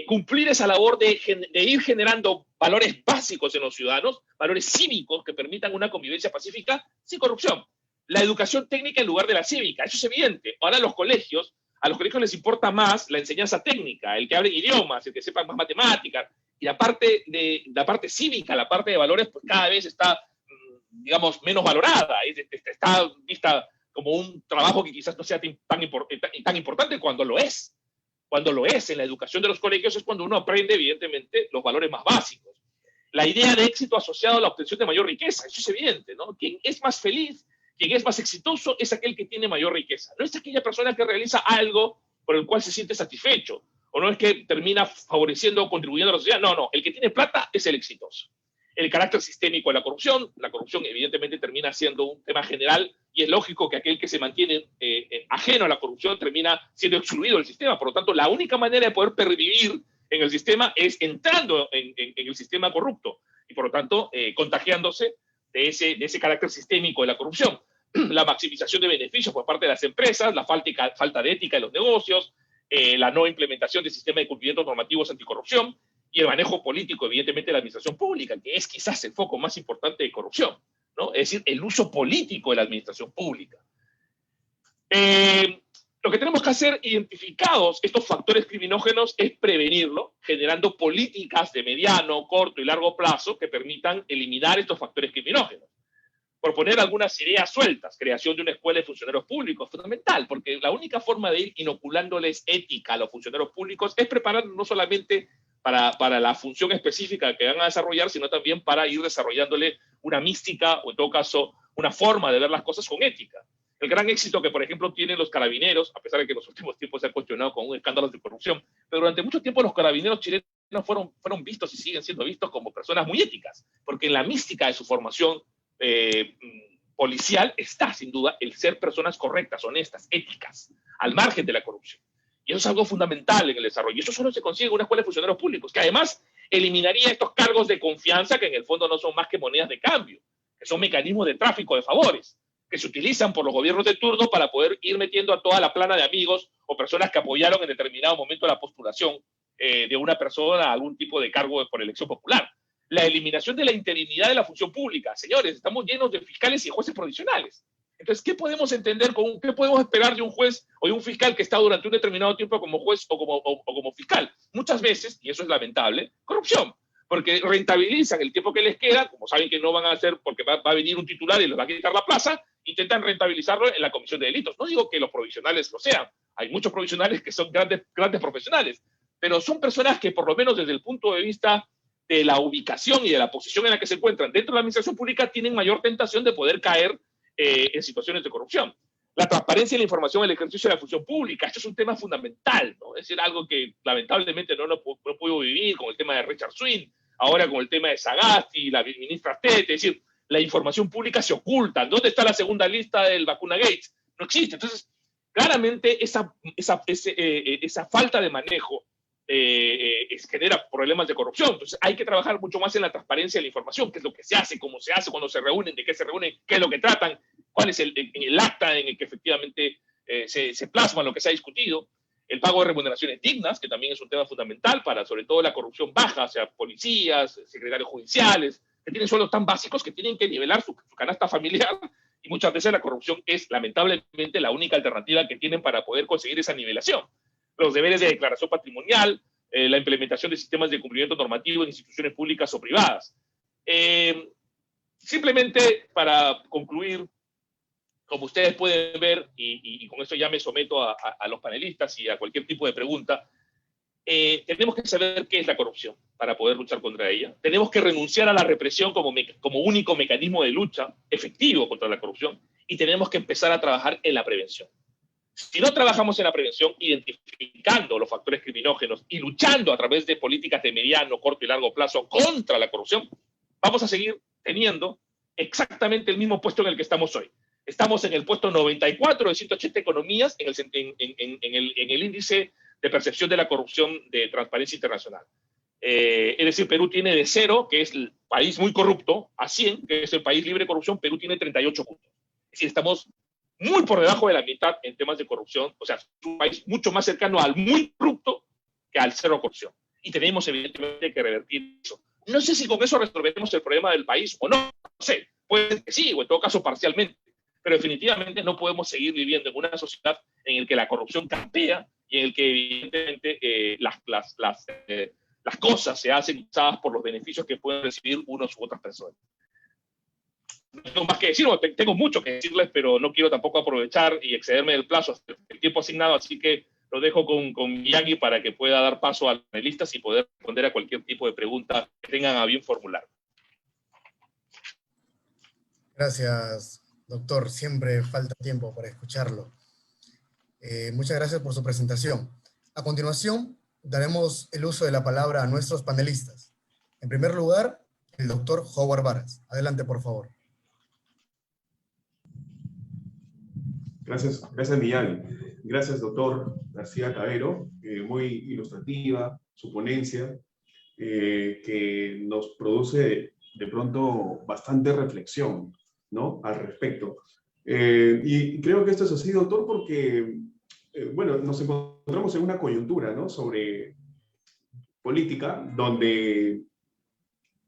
cumplir esa labor de ir generando valores básicos en los ciudadanos, valores cívicos que permitan una convivencia pacífica sin corrupción. La educación técnica en lugar de la cívica, eso es evidente. Ahora a los colegios les importa más la enseñanza técnica, el que hable idiomas, el que sepa más matemáticas, y la parte cívica, la parte de valores, pues cada vez está, digamos, menos valorada, está vista como un trabajo que quizás no sea tan importante cuando lo es. Cuando lo es en la educación de los colegios es cuando uno aprende, evidentemente, los valores más básicos. La idea de éxito asociado a la obtención de mayor riqueza, eso es evidente, ¿no? Quien es más feliz, quien es más exitoso es aquel que tiene mayor riqueza. No es aquella persona que realiza algo por el cual se siente satisfecho, o no es que termina favoreciendo o contribuyendo a la sociedad. No, el que tiene plata es el exitoso. El carácter sistémico de la corrupción evidentemente termina siendo un tema general, y es lógico que aquel que se mantiene ajeno a la corrupción termina siendo excluido del sistema. Por lo tanto, la única manera de poder pervivir en el sistema es entrando en el sistema corrupto, y por lo tanto contagiándose de ese carácter sistémico de la corrupción. La maximización de beneficios por parte de las empresas, la falta de ética de los negocios, la no implementación del sistema de cumplimientos normativos anticorrupción, y el manejo político, evidentemente, de la administración pública, que es quizás el foco más importante de corrupción, ¿no? Es decir, el uso político de la administración pública. Lo que tenemos que hacer, identificados estos factores criminógenos, es prevenirlo, generando políticas de mediano, corto y largo plazo que permitan eliminar estos factores criminógenos. Por poner algunas ideas sueltas, creación de una escuela de funcionarios públicos, fundamental, porque la única forma de ir inoculándoles ética a los funcionarios públicos es prepararlos no solamente para la función específica que van a desarrollar, sino también para ir desarrollándole una mística, o en todo caso, una forma de ver las cosas con ética. El gran éxito que, por ejemplo, tienen los carabineros, a pesar de que en los últimos tiempos se ha cuestionado con un escándalo de corrupción, pero durante mucho tiempo los carabineros chilenos fueron vistos y siguen siendo vistos como personas muy éticas, porque en la mística de su formación policial está, sin duda, el ser personas correctas, honestas, éticas, al margen de la corrupción. Y eso es algo fundamental en el desarrollo. Y eso solo se consigue en una escuela de funcionarios públicos, que además eliminaría estos cargos de confianza que en el fondo no son más que monedas de cambio, que son mecanismos de tráfico de favores, que se utilizan por los gobiernos de turno para poder ir metiendo a toda la plana de amigos o personas que apoyaron en determinado momento la postulación de una persona a algún tipo de cargo por elección popular. La eliminación de la interinidad de la función pública. Señores, estamos llenos de fiscales y jueces provisionales. Entonces, ¿qué podemos entender, qué podemos esperar de un juez o de un fiscal que está durante un determinado tiempo como juez o como fiscal? Muchas veces, y eso es lamentable, corrupción, porque rentabilizan el tiempo que les queda, como saben que no van a hacer porque va a venir un titular y les va a quitar la plaza, intentan rentabilizarlo en la comisión de delitos. No digo que los provisionales lo sean, hay muchos provisionales que son grandes profesionales, pero son personas que por lo menos desde el punto de vista de la ubicación y de la posición en la que se encuentran dentro de la administración pública tienen mayor tentación de poder caer en situaciones de corrupción. La transparencia y la información en el ejercicio de la función pública, esto es un tema fundamental, ¿no? Es decir, algo que lamentablemente no puedo vivir con el tema de Richard Swing, ahora con el tema de Sagasti, la ministra Tete, es decir, la información pública se oculta. ¿Dónde está la segunda lista del vacuna Gates? No existe. Entonces, claramente esa falta de manejo genera problemas de corrupción. Entonces hay que trabajar mucho más en la transparencia de la información, qué es lo que se hace, cómo se hace, cuándo se reúnen, de qué se reúnen, qué es lo que tratan, cuál es el acta en el que efectivamente se plasma lo que se ha discutido, el pago de remuneraciones dignas, que también es un tema fundamental para sobre todo la corrupción baja, o sea, policías, secretarios judiciales, que tienen sueldos tan básicos que tienen que nivelar su canasta familiar, y muchas veces la corrupción es lamentablemente la única alternativa que tienen para poder conseguir esa nivelación. Los deberes de declaración patrimonial, la implementación de sistemas de cumplimiento normativo en instituciones públicas o privadas. Simplemente para concluir, como ustedes pueden ver, y con esto ya me someto a los panelistas y a cualquier tipo de pregunta, tenemos que saber qué es la corrupción para poder luchar contra ella. Tenemos que renunciar a la represión como único mecanismo de lucha efectivo contra la corrupción y tenemos que empezar a trabajar en la prevención. Si no trabajamos en la prevención, identificando los factores criminógenos y luchando a través de políticas de mediano, corto y largo plazo contra la corrupción, vamos a seguir teniendo exactamente el mismo puesto en el que estamos hoy. Estamos en el puesto 94 de 180 economías en el índice de percepción de la corrupción de Transparencia Internacional. Es decir, Perú tiene de 0, que es el país muy corrupto, a 100, que es el país libre de corrupción, Perú tiene 38 puntos. Es decir, estamos muy por debajo de la mitad en temas de corrupción, o sea, es un país mucho más cercano al muy corrupto que al cero corrupción. Y tenemos evidentemente que revertir eso. No sé si con eso resolveremos el problema del país o no, no sé, puede que sí, o en todo caso parcialmente, pero definitivamente no podemos seguir viviendo en una sociedad en la que la corrupción campea y en el que evidentemente las cosas se hacen usadas por los beneficios que pueden recibir unos u otras personas. No tengo más que decir, tengo mucho que decirles, pero no quiero tampoco aprovechar y excederme del plazo, el tiempo asignado, así que lo dejo con Miyagi para que pueda dar paso a los panelistas y poder responder a cualquier tipo de pregunta que tengan a bien formular. Gracias, doctor. Siempre falta tiempo para escucharlo. Muchas gracias por su presentación. A continuación, daremos el uso de la palabra a nuestros panelistas. En primer lugar, el doctor Howard Varas. Adelante, por favor. Gracias Miyagi. Gracias, doctor García Cabero. Muy ilustrativa su ponencia, que nos produce de pronto bastante reflexión, ¿no?, al respecto. Y creo que esto es así, doctor, porque, bueno, nos encontramos en una coyuntura, ¿no?, sobre política, donde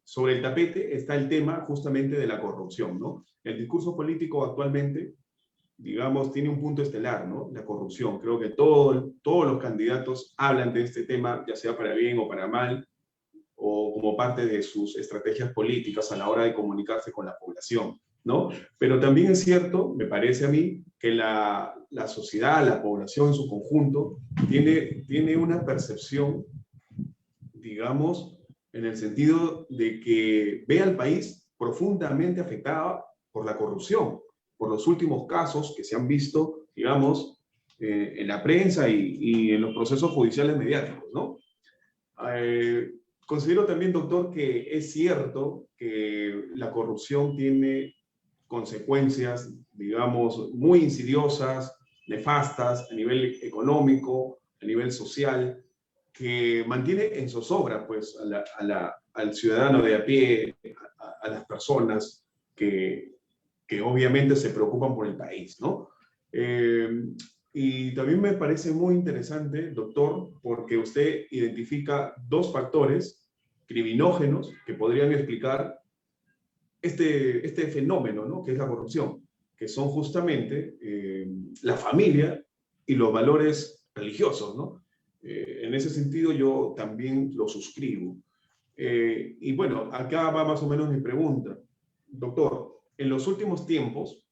sobre el tapete está el tema justamente de la corrupción, ¿no? El discurso político actualmente, digamos, tiene un punto estelar, ¿no?, la corrupción. Creo que todos los candidatos hablan de este tema, ya sea para bien o para mal, o como parte de sus estrategias políticas a la hora de comunicarse con la población, ¿no? Pero también es cierto, me parece a mí, que la sociedad, la población en su conjunto, tiene una percepción, digamos, en el sentido de que ve al país profundamente afectado por la corrupción, por los últimos casos que se han visto, digamos, en la prensa y en los procesos judiciales mediáticos, ¿no? Considero también, doctor, que es cierto que la corrupción tiene consecuencias, digamos, muy insidiosas, nefastas a nivel económico, a nivel social, que mantiene en zozobra pues, al ciudadano de a pie, a las personas que obviamente se preocupan por el país, ¿no? Y también me parece muy interesante, doctor, porque usted identifica dos factores criminógenos que podrían explicar este fenómeno, ¿no? Que es la corrupción, que son justamente la familia y los valores religiosos, ¿no? En ese sentido yo también lo suscribo. Y bueno, acá va más o menos mi pregunta. Doctor, en los últimos tiempos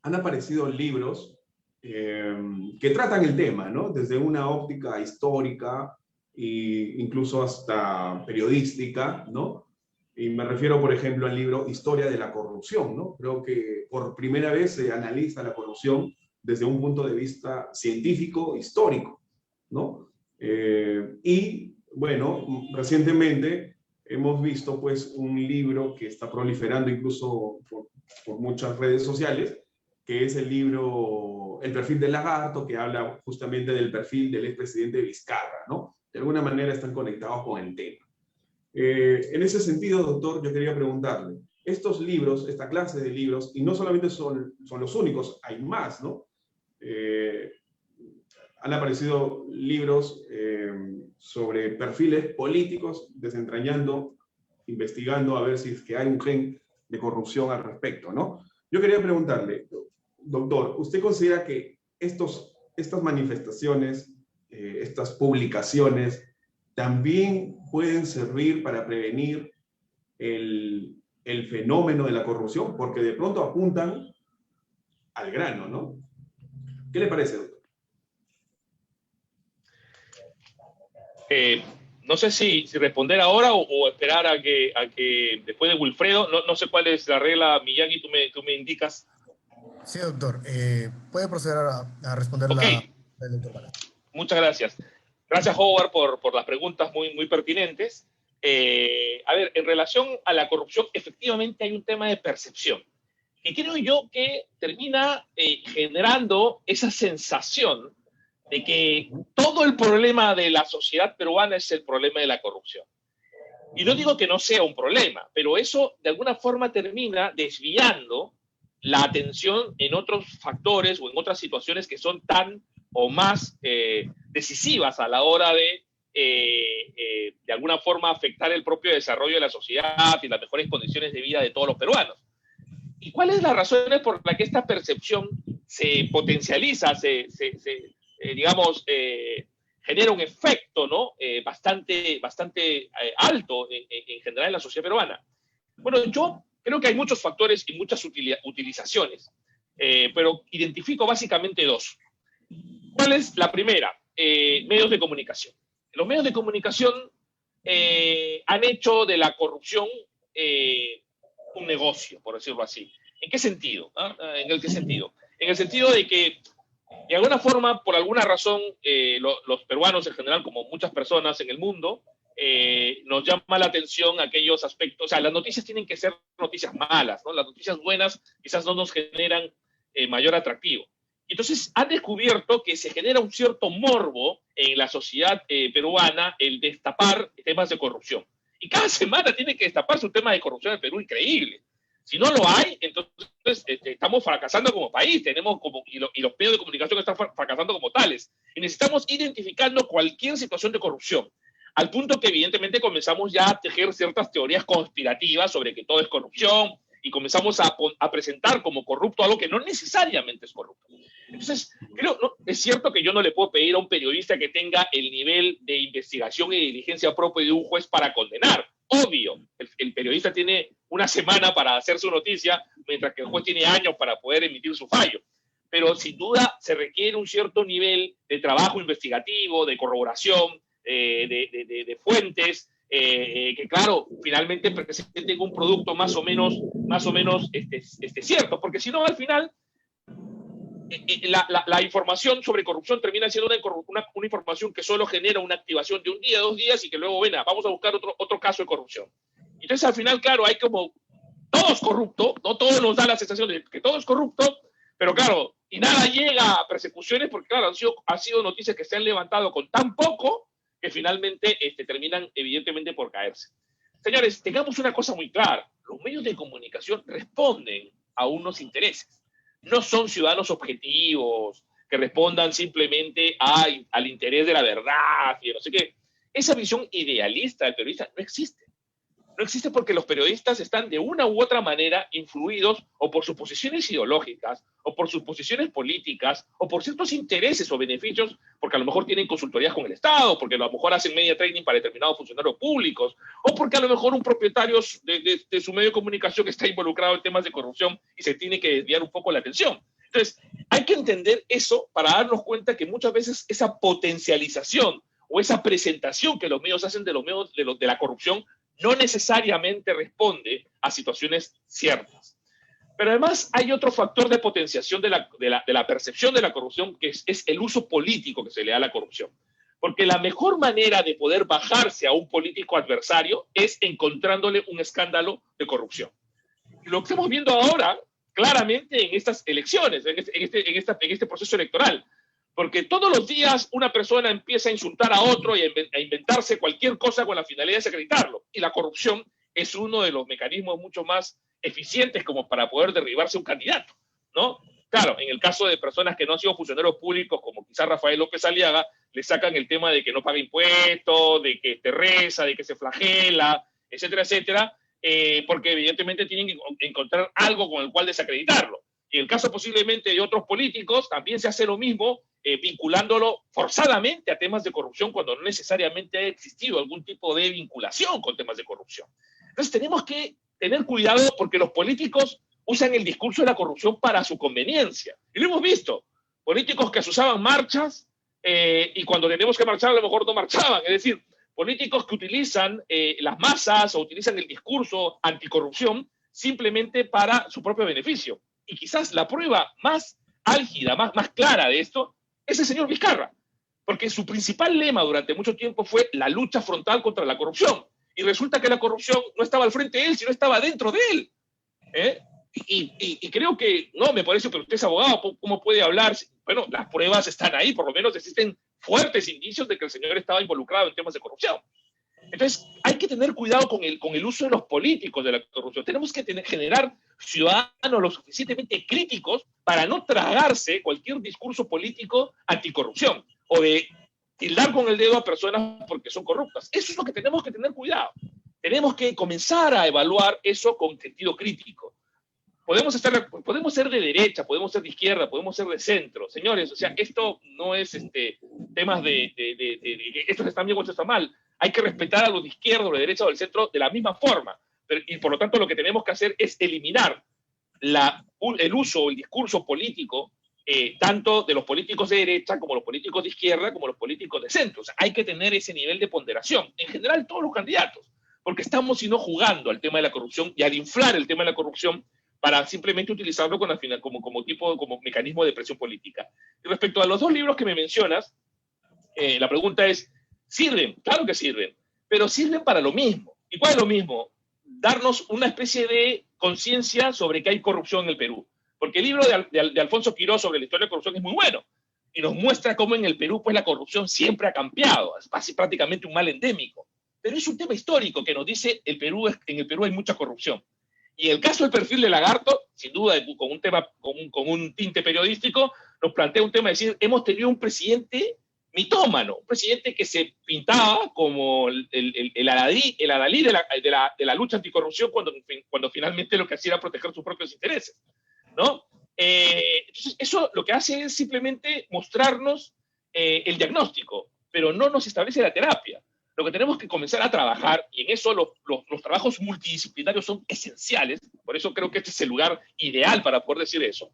han aparecido libros que tratan el tema, ¿no? Desde una óptica histórica e incluso hasta periodística, ¿no? Y me refiero, por ejemplo, al libro Historia de la corrupción, ¿no? Creo que por primera vez se analiza la corrupción desde un punto de vista científico, histórico, ¿no? Y, bueno, recientemente hemos visto, pues, un libro que está proliferando incluso por muchas redes sociales, que es el libro El perfil del lagarto, que habla justamente del perfil del expresidente Vizcarra, ¿no? De alguna manera están conectados con el tema. En ese sentido, doctor, yo quería preguntarle, estos libros, esta clase de libros, y no solamente son los únicos, hay más, ¿no? Han aparecido libros sobre perfiles políticos, desentrañando, investigando a ver si es que hay un gen de corrupción al respecto, ¿no? Yo quería preguntarle, doctor, ¿usted considera que estas manifestaciones, estas publicaciones, también pueden servir para prevenir el fenómeno de la corrupción? Porque de pronto apuntan al grano, ¿no? ¿Qué le parece, doctor? No sé si responder ahora o esperar a que después de Wilfredo, no sé cuál es la regla, Miyagi, tú me indicas. Sí, doctor. Puede proceder a responder Okay. la doctor Vara. Muchas gracias. Gracias, Howard, por las preguntas muy pertinentes. A ver, en relación a la corrupción, efectivamente hay un tema de percepción. Y creo yo que termina generando esa sensación de que todo el problema de la sociedad peruana es el problema de la corrupción. Y no digo que no sea un problema, pero eso de alguna forma termina desviando la atención en otros factores o en otras situaciones que son tan o más decisivas a la hora de alguna forma afectar el propio desarrollo de la sociedad y las mejores condiciones de vida de todos los peruanos. ¿Y cuáles son las razones por las que esta percepción se potencializa, genera un efecto, ¿no? bastante alto en general en la sociedad peruana? Bueno, yo creo que hay muchos factores y muchas utilizaciones, pero identifico básicamente dos. ¿Cuál es la primera? Medios de comunicación. Los medios de comunicación han hecho de la corrupción un negocio, por decirlo así. ¿En qué sentido? ¿En qué sentido? En el sentido de que, de alguna forma, por alguna razón, los peruanos en general, como muchas personas en el mundo, nos llama la atención aquellos aspectos. O sea, las noticias tienen que ser noticias malas, ¿no? Las noticias buenas quizás no nos generan mayor atractivo. Entonces, han descubierto que se genera un cierto morbo en la sociedad peruana el destapar temas de corrupción. Y cada semana tiene que destaparse un tema de corrupción en Perú increíble. Si no lo hay, entonces estamos fracasando como país, y los medios de comunicación están fracasando como tales. Y necesitamos identificando cualquier situación de corrupción, al punto que evidentemente comenzamos ya a tejer ciertas teorías conspirativas sobre que todo es corrupción, y comenzamos a presentar como corrupto algo que no necesariamente es corrupto. Entonces, es cierto que yo no le puedo pedir a un periodista que tenga el nivel de investigación y diligencia propio de un juez para condenar. Obvio, el periodista tiene una semana para hacer su noticia, mientras que el juez tiene años para poder emitir su fallo. Pero sin duda se requiere un cierto nivel de trabajo investigativo, de corroboración, de fuentes, que claro, finalmente presenten un producto más o menos cierto, porque si no, al final la información sobre corrupción termina siendo una información que solo genera una activación de un día, 2 días, y que luego, vamos a buscar otro caso de corrupción. Entonces, al final, claro, hay como todo es corrupto, no todo nos da la sensación de que todo es corrupto, pero claro, y nada llega a persecuciones porque claro, han sido noticias que se han levantado con tan poco que finalmente terminan evidentemente por caerse. Señores, tengamos una cosa muy clara, los medios de comunicación responden a unos intereses, no son ciudadanos objetivos que respondan simplemente al interés de la verdad y no sé qué. Esa visión idealista del periodista no existe. No existe porque los periodistas están de una u otra manera influidos o por sus posiciones ideológicas, o por sus posiciones políticas, o por ciertos intereses o beneficios, porque a lo mejor tienen consultorías con el Estado, porque a lo mejor hacen media training para determinados funcionarios públicos, o porque a lo mejor un propietario de su medio de comunicación está involucrado en temas de corrupción y se tiene que desviar un poco la atención. Entonces, hay que entender eso para darnos cuenta que muchas veces esa potencialización o esa presentación que los medios hacen de los medios de la corrupción no necesariamente responde a situaciones ciertas. Pero además hay otro factor de potenciación de la percepción de la corrupción, que es el uso político que se le da a la corrupción. Porque la mejor manera de poder bajarse a un político adversario es encontrándole un escándalo de corrupción. Y lo que estamos viendo ahora, claramente en estas elecciones, en este proceso electoral, porque todos los días una persona empieza a insultar a otro y a inventarse cualquier cosa con la finalidad de desacreditarlo. Y la corrupción es uno de los mecanismos mucho más eficientes como para poder derribarse un candidato, ¿no? Claro, en el caso de personas que no han sido funcionarios públicos, como quizás Rafael López Aliaga, le sacan el tema de que no paga impuestos, de que te reza, de que se flagela, etcétera, etcétera, porque evidentemente tienen que encontrar algo con el cual desacreditarlo. Y en el caso posiblemente de otros políticos, también se hace lo mismo, vinculándolo forzadamente a temas de corrupción cuando no necesariamente ha existido algún tipo de vinculación con temas de corrupción. Entonces tenemos que tener cuidado porque los políticos usan el discurso de la corrupción para su conveniencia. Y lo hemos visto, políticos que usaban marchas y cuando tenemos que marchar a lo mejor no marchaban. Es decir, políticos que utilizan las masas o utilizan el discurso anticorrupción simplemente para su propio beneficio. Y quizás la prueba más álgida, más clara de esto, es el señor Vizcarra, porque su principal lema durante mucho tiempo fue la lucha frontal contra la corrupción. Y resulta que la corrupción no estaba al frente de él, sino estaba dentro de él. Y creo que, no, me parece que usted es abogado, ¿cómo puede hablar? Bueno, las pruebas están ahí, por lo menos existen fuertes indicios de que el señor estaba involucrado en temas de corrupción. Entonces, hay que tener cuidado con el uso de los políticos de la corrupción. Tenemos que generar ciudadanos lo suficientemente críticos para no tragarse cualquier discurso político anticorrupción o de tildar con el dedo a personas porque son corruptas. Eso es lo que tenemos que tener cuidado. Tenemos que comenzar a evaluar eso con sentido crítico. Podemos ser de derecha, podemos ser de izquierda, podemos ser de centro. Señores, o sea, esto no es temas de esto está bien o esto está mal. Hay que respetar a los de izquierda o de derecha o del centro de la misma forma. Y por lo tanto lo que tenemos que hacer es eliminar el uso o el discurso político tanto de los políticos de derecha como los políticos de izquierda como los políticos de centro. O sea, hay que tener ese nivel de ponderación. En general todos los candidatos. Porque estamos sino jugando al tema de la corrupción y al inflar el tema de la corrupción para simplemente utilizarlo como mecanismo de presión política. Y respecto a los dos libros que me mencionas, la pregunta es, ¿sirven? Claro que sirven, pero sirven para lo mismo. ¿Y cuál es lo mismo? Darnos una especie de conciencia sobre que hay corrupción en el Perú. Porque el libro de Alfonso Quirós sobre la historia de la corrupción es muy bueno y nos muestra cómo en el Perú pues, la corrupción siempre ha campeado, es prácticamente un mal endémico. Pero es un tema histórico que nos dice en el Perú hay mucha corrupción. Y en el caso del perfil de Lagarto, sin duda, con un tinte periodístico, nos plantea un tema de decir, hemos tenido un presidente mitómano, un presidente que se pintaba como el adalí de la lucha anticorrupción cuando finalmente lo que hacía era proteger sus propios intereses, ¿no? Entonces, eso lo que hace es simplemente mostrarnos el diagnóstico, pero no nos establece la terapia. Lo que tenemos que comenzar a trabajar, y en eso los trabajos multidisciplinarios son esenciales, por eso creo que este es el lugar ideal para poder decir eso,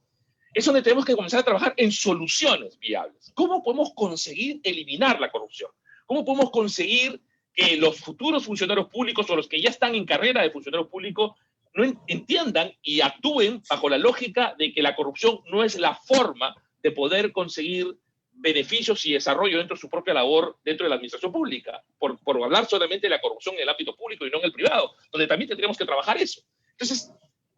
es donde tenemos que comenzar a trabajar en soluciones viables. ¿Cómo podemos conseguir eliminar la corrupción? ¿Cómo podemos conseguir que los futuros funcionarios públicos o los que ya están en carrera de funcionarios públicos no entiendan y actúen bajo la lógica de que la corrupción no es la forma de poder conseguir beneficios y desarrollo dentro de su propia labor dentro de la administración pública, por hablar solamente de la corrupción en el ámbito público y no en el privado, donde también tendríamos que trabajar eso. Entonces,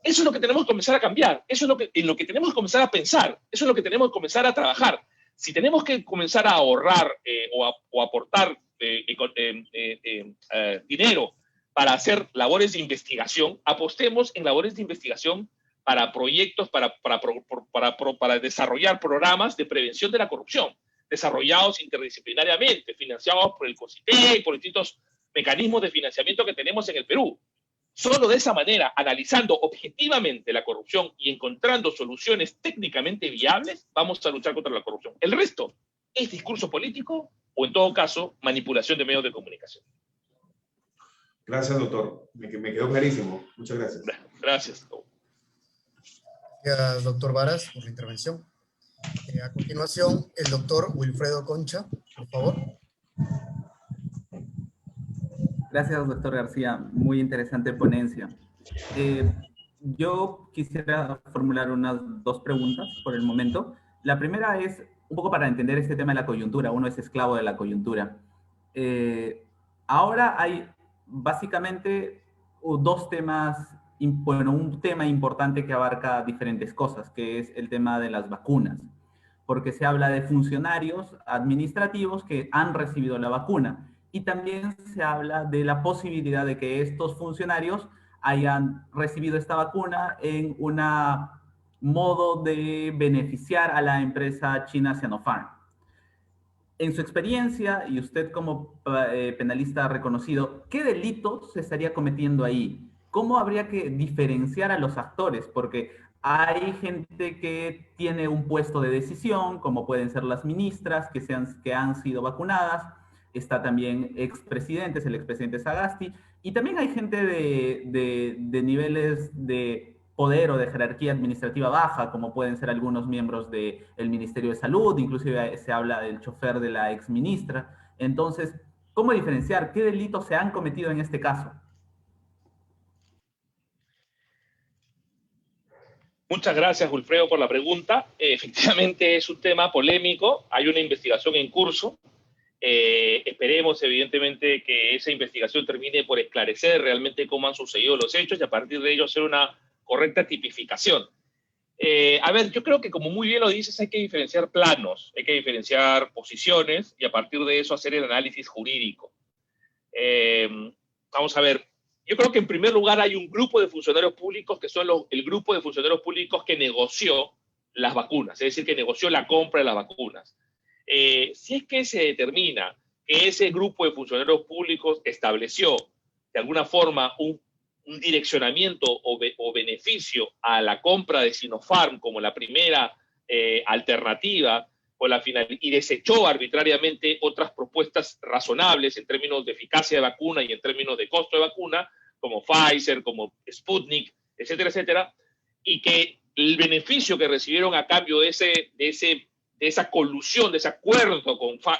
Eso es lo que tenemos que comenzar a cambiar, eso es en lo que tenemos que comenzar a pensar, eso es lo que tenemos que comenzar a trabajar. Si tenemos que comenzar a ahorrar o aportar dinero para hacer labores de investigación, apostemos en labores de investigación para proyectos, para desarrollar programas de prevención de la corrupción, desarrollados interdisciplinariamente, financiados por el COSITEC, por distintos mecanismos de financiamiento que tenemos en el Perú. Solo de esa manera, analizando objetivamente la corrupción y encontrando soluciones técnicamente viables, vamos a luchar contra la corrupción. El resto es discurso político o, en todo caso, manipulación de medios de comunicación. Gracias, doctor. Me quedó clarísimo. Muchas gracias. Gracias. Gracias, doctor Varas, por la intervención. A continuación, el doctor Wilfredo Concha, por favor. Gracias, doctor García. Muy interesante ponencia. Yo quisiera formular unas 2 preguntas por el momento. La primera es un poco para entender este tema de la coyuntura. Uno es esclavo de la coyuntura. Ahora hay básicamente 2 temas, bueno, un tema importante que abarca diferentes cosas, que es el tema de las vacunas, porque se habla de funcionarios administrativos que han recibido la vacuna. Y también se habla de la posibilidad de que estos funcionarios hayan recibido esta vacuna en un modo de beneficiar a la empresa china Sinopharm. En su experiencia, y usted como penalista reconocido, ¿qué delitos se estaría cometiendo ahí? ¿Cómo habría que diferenciar a los actores? Porque hay gente que tiene un puesto de decisión, como pueden ser las ministras que han sido vacunadas. Está también expresidentes, el expresidente Sagasti, y también hay gente de niveles de poder o de jerarquía administrativa baja, como pueden ser algunos miembros del Ministerio de Salud, inclusive se habla del chofer de la exministra. Entonces, ¿cómo diferenciar qué delitos se han cometido en este caso? Muchas gracias, Wilfredo, por la pregunta. Efectivamente es un tema polémico, hay una investigación en curso. Esperemos, evidentemente, que esa investigación termine por esclarecer realmente cómo han sucedido los hechos y a partir de ello hacer una correcta tipificación. A ver, yo creo que como muy bien lo dices, hay que diferenciar planos, hay que diferenciar posiciones y a partir de eso hacer el análisis jurídico. Vamos a ver, yo creo que en primer lugar hay un grupo de funcionarios públicos que son el grupo de funcionarios públicos que negoció las vacunas, es decir, que negoció la compra de las vacunas. Si es que se determina que ese grupo de funcionarios públicos estableció de alguna forma un direccionamiento o beneficio a la compra de Sinopharm como la primera alternativa y desechó arbitrariamente otras propuestas razonables en términos de eficacia de vacuna y en términos de costo de vacuna, como Pfizer, como Sputnik, etcétera, etcétera, y que el beneficio que recibieron a cambio de esa colusión, de ese acuerdo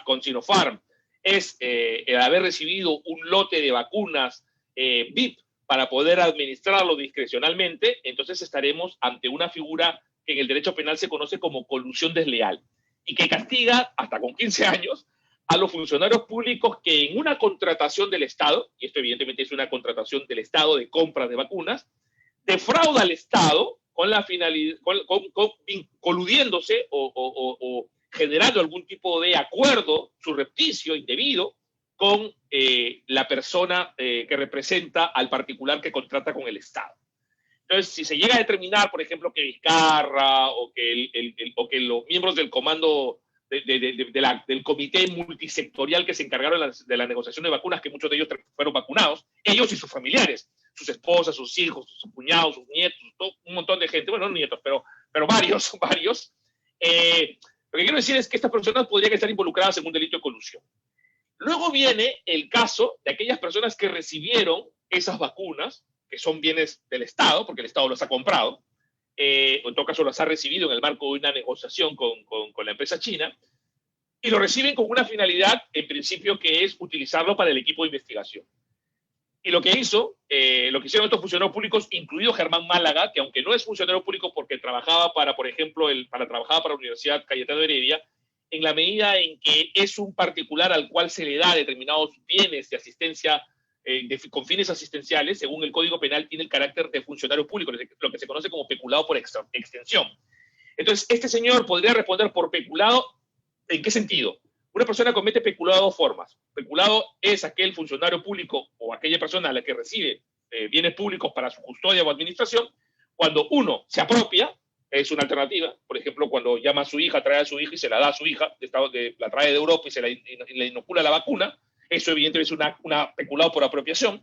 con Sinopharm, es el haber recibido un lote de vacunas VIP para poder administrarlo discrecionalmente, entonces estaremos ante una figura que en el derecho penal se conoce como colusión desleal y que castiga hasta con 15 años a los funcionarios públicos que en una contratación del Estado, y esto evidentemente es una contratación del Estado de compras de vacunas, defrauda al Estado con la finalidad, coludiéndose o generando algún tipo de acuerdo surrepticio, indebido, con la persona que representa al particular que contrata con el Estado. Entonces, si se llega a determinar, por ejemplo, que Vizcarra o que los miembros del comando del comité multisectorial que se encargaron de la negociación de vacunas, que muchos de ellos fueron vacunados, ellos y sus familiares, sus esposas, sus hijos, sus cuñados, sus nietos, un montón de gente, bueno, no nietos, pero varios. Lo que quiero decir es que estas personas podrían estar involucradas en un delito de colusión. Luego viene el caso de aquellas personas que recibieron esas vacunas, que son bienes del Estado, porque el Estado los ha comprado, o en todo caso los ha recibido en el marco de una negociación con la empresa china, y lo reciben con una finalidad, en principio, que es utilizarlo para el equipo de investigación. Y lo que hicieron estos funcionarios públicos, incluido Germán Málaga, que aunque no es funcionario público porque trabajaba trabajaba para la Universidad Cayetano Heredia, en la medida en que es un particular al cual se le da determinados bienes de asistencia con fines asistenciales, según el Código Penal, tiene el carácter de funcionario público, lo que se conoce como peculado por extensión. Entonces, este señor podría responder por peculado, ¿en qué sentido? Una persona comete peculado de dos formas. Peculado es aquel funcionario público o aquella persona a la que recibe bienes públicos para su custodia o administración, cuando uno se apropia, es una alternativa. Por ejemplo, cuando llama a su hija, trae a su hija y se la da a su hija, la trae de Europa y se le inocula la vacuna, eso evidentemente es una peculado por apropiación.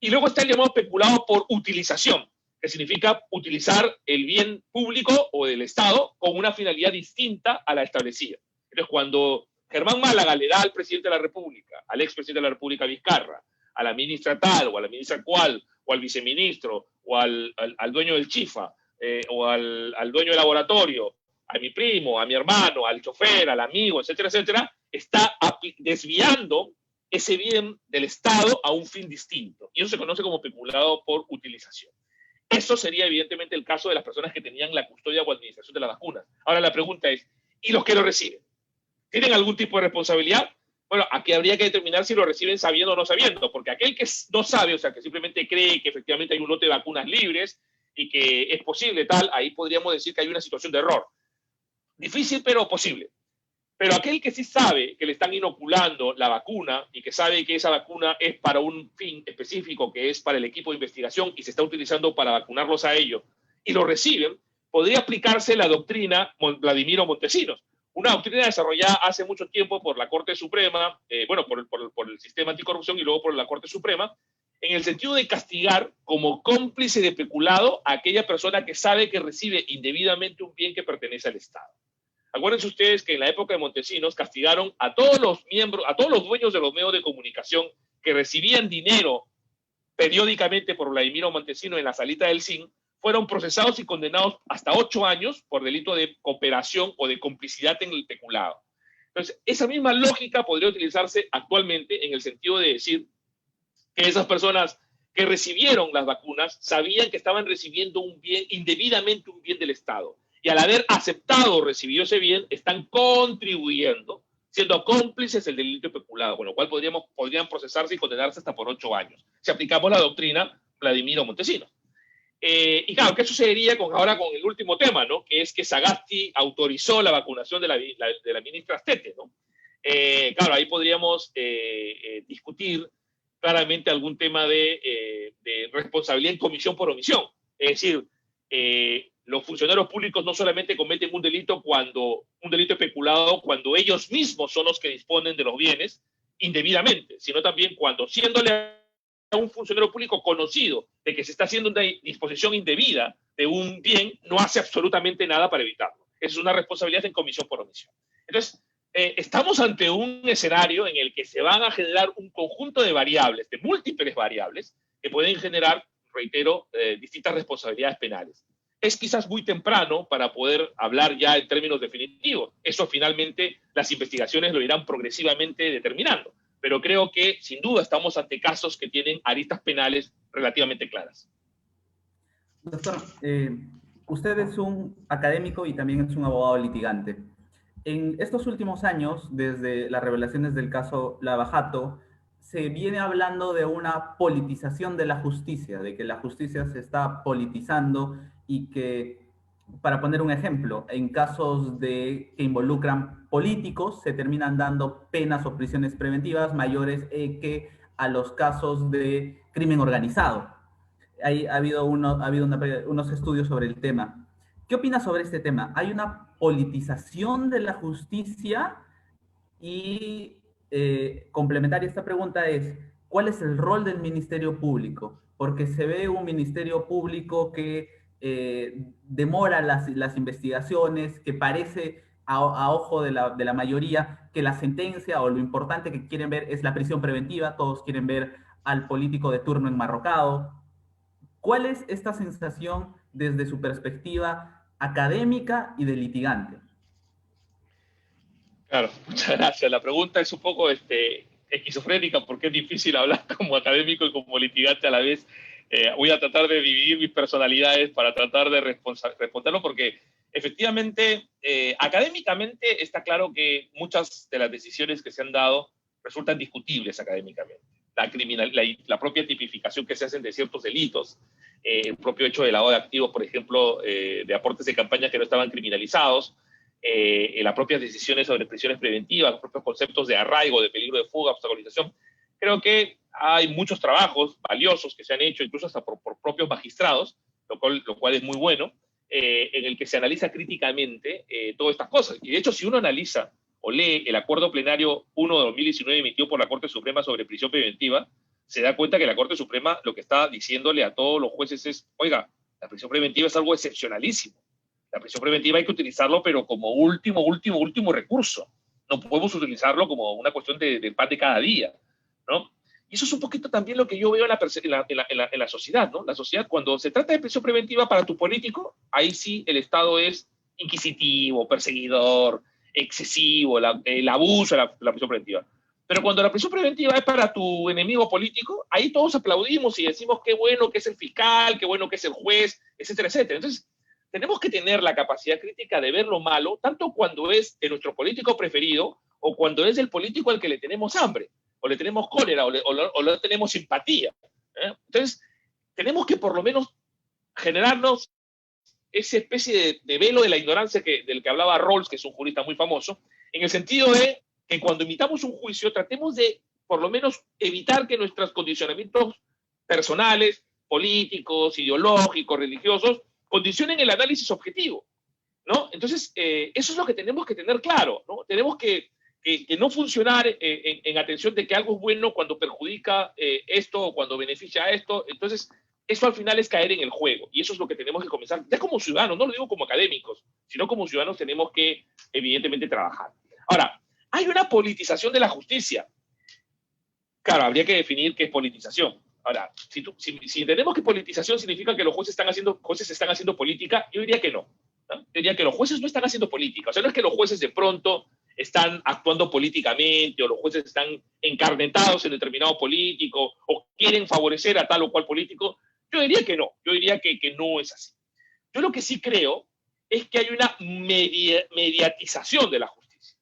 Y luego está el llamado peculado por utilización, que significa utilizar el bien público o del Estado con una finalidad distinta a la establecida. Entonces, cuando Germán Málaga le da al presidente de la República, al expresidente de la República Vizcarra, a la ministra tal o a la ministra cual, o al viceministro, o al dueño del Chifa, o al dueño del laboratorio, a mi primo, a mi hermano, al chofer, al amigo, etcétera, etcétera, está desviando ese bien del Estado a un fin distinto. Y eso se conoce como peculado por utilización. Eso sería evidentemente el caso de las personas que tenían la custodia o administración de las vacunas. Ahora la pregunta es, ¿y los que lo reciben? ¿Tienen algún tipo de responsabilidad? Bueno, aquí habría que determinar si lo reciben sabiendo o no sabiendo, porque aquel que no sabe, o sea, que simplemente cree que efectivamente hay un lote de vacunas libres y que es posible tal, ahí podríamos decir que hay una situación de error. Difícil, pero posible. Pero aquel que sí sabe que le están inoculando la vacuna y que sabe que esa vacuna es para un fin específico, que es para el equipo de investigación y se está utilizando para vacunarlos a ellos, y lo reciben, podría aplicarse la doctrina Vladimiro Montesinos, una doctrina desarrollada hace mucho tiempo por la Corte Suprema, por el sistema anticorrupción y luego por la Corte Suprema, en el sentido de castigar como cómplice de peculado a aquella persona que sabe que recibe indebidamente un bien que pertenece al Estado. Acuérdense ustedes que en la época de Montesinos castigaron a todos los miembros, a todos los dueños de los medios de comunicación que recibían dinero periódicamente por Vladimiro Montesinos en la salita del CIN, fueron procesados y condenados hasta 8 años por delito de cooperación o de complicidad en el peculado. Entonces, esa misma lógica podría utilizarse actualmente en el sentido de decir que esas personas que recibieron las vacunas sabían que estaban recibiendo un bien, indebidamente un bien del Estado. Y al haber aceptado o recibido ese bien, están contribuyendo, siendo cómplices del delito de peculado, con lo cual podrían procesarse y condenarse hasta por 8 años, si aplicamos la doctrina Vladimiro Montesinos. Y claro, ¿qué sucedería ahora con el último tema, ¿no? Que es que Sagasti autorizó la vacunación de la ministra Astete, ¿no? Claro, ahí podríamos discutir claramente algún tema de responsabilidad en comisión por omisión. Es decir, los funcionarios públicos no solamente cometen un delito de peculado cuando ellos mismos son los que disponen de los bienes indebidamente, sino también cuando, siéndole a un funcionario público conocido de que se está haciendo una disposición indebida de un bien, no hace absolutamente nada para evitarlo. Esa es una responsabilidad en comisión por omisión. Entonces, estamos ante un escenario en el que se van a generar un conjunto de variables, de múltiples variables, que pueden generar, reitero, distintas responsabilidades penales. Es quizás muy temprano para poder hablar ya en términos definitivos. Eso finalmente las investigaciones lo irán progresivamente determinando. Pero creo que sin duda estamos ante casos que tienen aristas penales relativamente claras. Doctor, usted es un académico y también es un abogado litigante. En estos últimos años, desde las revelaciones del caso Lava Jato, se viene hablando de una politización de la justicia, de que la justicia se está politizando y que, para poner un ejemplo, en casos que involucran políticos se terminan dando penas o prisiones preventivas mayores que a los casos de crimen organizado. Ha habido unos estudios sobre el tema. ¿Qué opinas sobre este tema? ¿Hay una politización de la justicia? Y complementaria a esta pregunta es, ¿cuál es el rol del Ministerio Público? Porque se ve un Ministerio Público que demora las investigaciones, que parece a ojo de la mayoría que la sentencia o lo importante que quieren ver es la prisión preventiva, todos quieren ver al político de turno enmarrocado. ¿Cuál es esta sensación desde su perspectiva académica y de litigante? Claro, muchas gracias. La pregunta es un poco esquizofrénica porque es difícil hablar como académico y como litigante a la vez. Voy a tratar de dividir mis personalidades para tratar de responderlo porque efectivamente, académicamente está claro que muchas de las decisiones que se han dado resultan discutibles académicamente. la propia tipificación que se hacen de ciertos delitos, el propio hecho de lavado de activos, por ejemplo, de aportes de campaña que no estaban criminalizados, las propias decisiones sobre prisiones preventivas, los propios conceptos de arraigo, de peligro de fuga, obstaculización. Creo que hay muchos trabajos valiosos que se han hecho, incluso hasta por propios magistrados, lo cual es muy bueno, en el que se analiza críticamente todas estas cosas. Y de hecho, si uno analiza o lee el acuerdo plenario 1 de 2019 emitido por la Corte Suprema sobre prisión preventiva, se da cuenta que la Corte Suprema lo que está diciéndole a todos los jueces es, oiga, la prisión preventiva es algo excepcionalísimo. La prisión preventiva hay que utilizarlo, pero como último recurso. No podemos utilizarlo como una cuestión del pan de cada día, ¿no? Y eso es un poquito también lo que yo veo en la sociedad, ¿no? La sociedad, cuando se trata de prisión preventiva para tu político, ahí sí el Estado es inquisitivo, perseguidor, excesivo, el abuso de la prisión preventiva. Pero cuando la prisión preventiva es para tu enemigo político, ahí todos aplaudimos y decimos qué bueno que es el fiscal, qué bueno que es el juez, etcétera, etcétera. Entonces, tenemos que tener la capacidad crítica de ver lo malo, tanto cuando es de nuestro político preferido o cuando es del político al que le tenemos hambre, o le tenemos cólera, o le tenemos simpatía. Entonces, tenemos que por lo menos generarnos esa especie de velo de la ignorancia del que hablaba Rawls, que es un jurista muy famoso, en el sentido de que cuando imitamos un juicio tratemos de por lo menos evitar que nuestros condicionamientos personales, políticos, ideológicos, religiosos, condicionen el análisis objetivo, ¿no? Entonces, eso es lo que tenemos que tener claro, ¿no? Tenemos que no funcionar en atención de que algo es bueno cuando perjudica esto o cuando beneficia a esto. Entonces, eso al final es caer en el juego, y eso es lo que tenemos que comenzar, ya como ciudadanos, no lo digo como académicos, sino como ciudadanos tenemos que, evidentemente, trabajar. Ahora, hay una politización de la justicia. Claro, habría que definir qué es politización. Ahora, si entendemos que politización significa que los jueces están haciendo política, yo diría que no, ¿no? Yo diría que los jueces no están haciendo política. O sea, no es que los jueces de pronto están actuando políticamente, o los jueces están encarnetados en determinado político, o quieren favorecer a tal o cual político. Yo diría que no, yo diría que no es así. Yo lo que sí creo es que hay una mediatización de la justicia.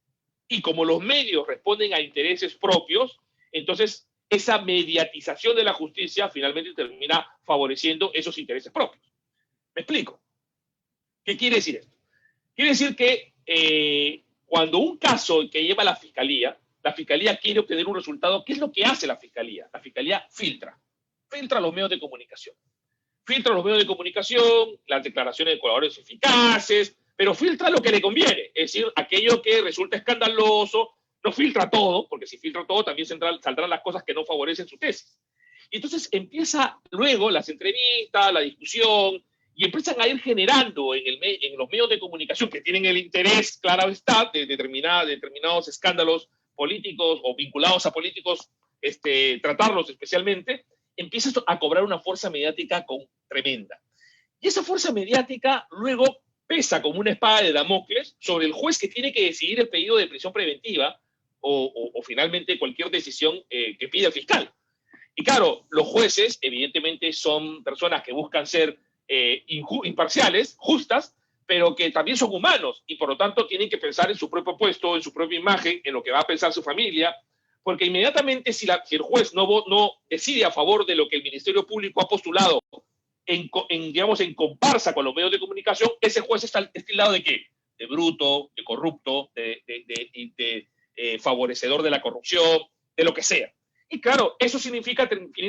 Y como los medios responden a intereses propios, entonces esa mediatización de la justicia finalmente termina favoreciendo esos intereses propios. ¿Me explico? ¿Qué quiere decir esto? Quiere decir que cuando un caso que lleva la fiscalía quiere obtener un resultado, ¿qué es lo que hace la fiscalía? La fiscalía filtra los medios de comunicación. Filtra los medios de comunicación, las declaraciones de colaboradores eficaces, pero filtra lo que le conviene, es decir, aquello que resulta escandaloso. No filtra todo, porque si filtra todo también saldrán las cosas que no favorecen su tesis. Y entonces empieza luego las entrevistas, la discusión, y empiezan a ir generando en los medios de comunicación que tienen el interés, claro está, de determinados escándalos políticos o vinculados a políticos, tratarlos especialmente, empieza a cobrar una fuerza mediática tremenda. Y esa fuerza mediática luego pesa como una espada de Damocles sobre el juez que tiene que decidir el pedido de prisión preventiva o finalmente cualquier decisión que pida el fiscal. Y claro, los jueces evidentemente son personas que buscan ser imparciales, justas, pero que también son humanos y por lo tanto tienen que pensar en su propio puesto, en su propia imagen, en lo que va a pensar su familia, porque inmediatamente si el juez no decide a favor de lo que el Ministerio Público ha postulado en comparsa con los medios de comunicación, ese juez está tildado de ¿qué? De bruto, de corrupto, de favorecedor de la corrupción, de lo que sea. Y claro, eso significa,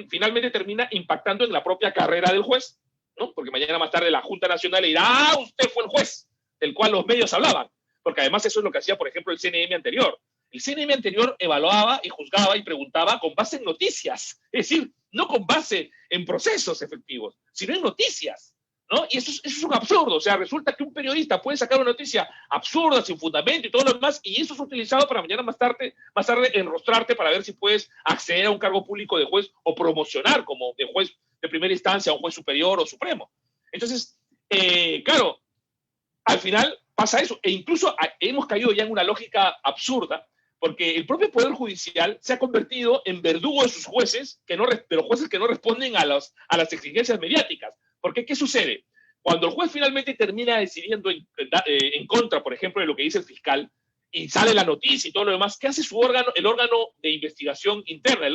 finalmente termina impactando en la propia carrera del juez, ¿no? Porque mañana más tarde la Junta Nacional le dirá, ¡ah, usted fue el juez del cual los medios hablaban! Porque además eso es lo que hacía, por ejemplo, el CNM anterior. El CNM anterior evaluaba y juzgaba y preguntaba con base en noticias, es decir, no con base en procesos efectivos, sino en noticias, ¿no? Y eso es un absurdo. O sea, resulta que un periodista puede sacar una noticia absurda, sin fundamento y todo lo demás, y eso es utilizado para mañana más tarde enrostrarte para ver si puedes acceder a un cargo público de juez o promocionar como de juez de primera instancia a un juez superior o supremo. Entonces, claro, al final pasa eso. E incluso hemos caído ya en una lógica absurda, porque el propio Poder Judicial se ha convertido en verdugo de sus jueces, de los jueces que no responden a las exigencias mediáticas. Porque, ¿qué sucede? Cuando el juez finalmente termina decidiendo en contra, por ejemplo, de lo que dice el fiscal, y sale la noticia y todo lo demás, ¿qué hace su órgano, el órgano de investigación interna,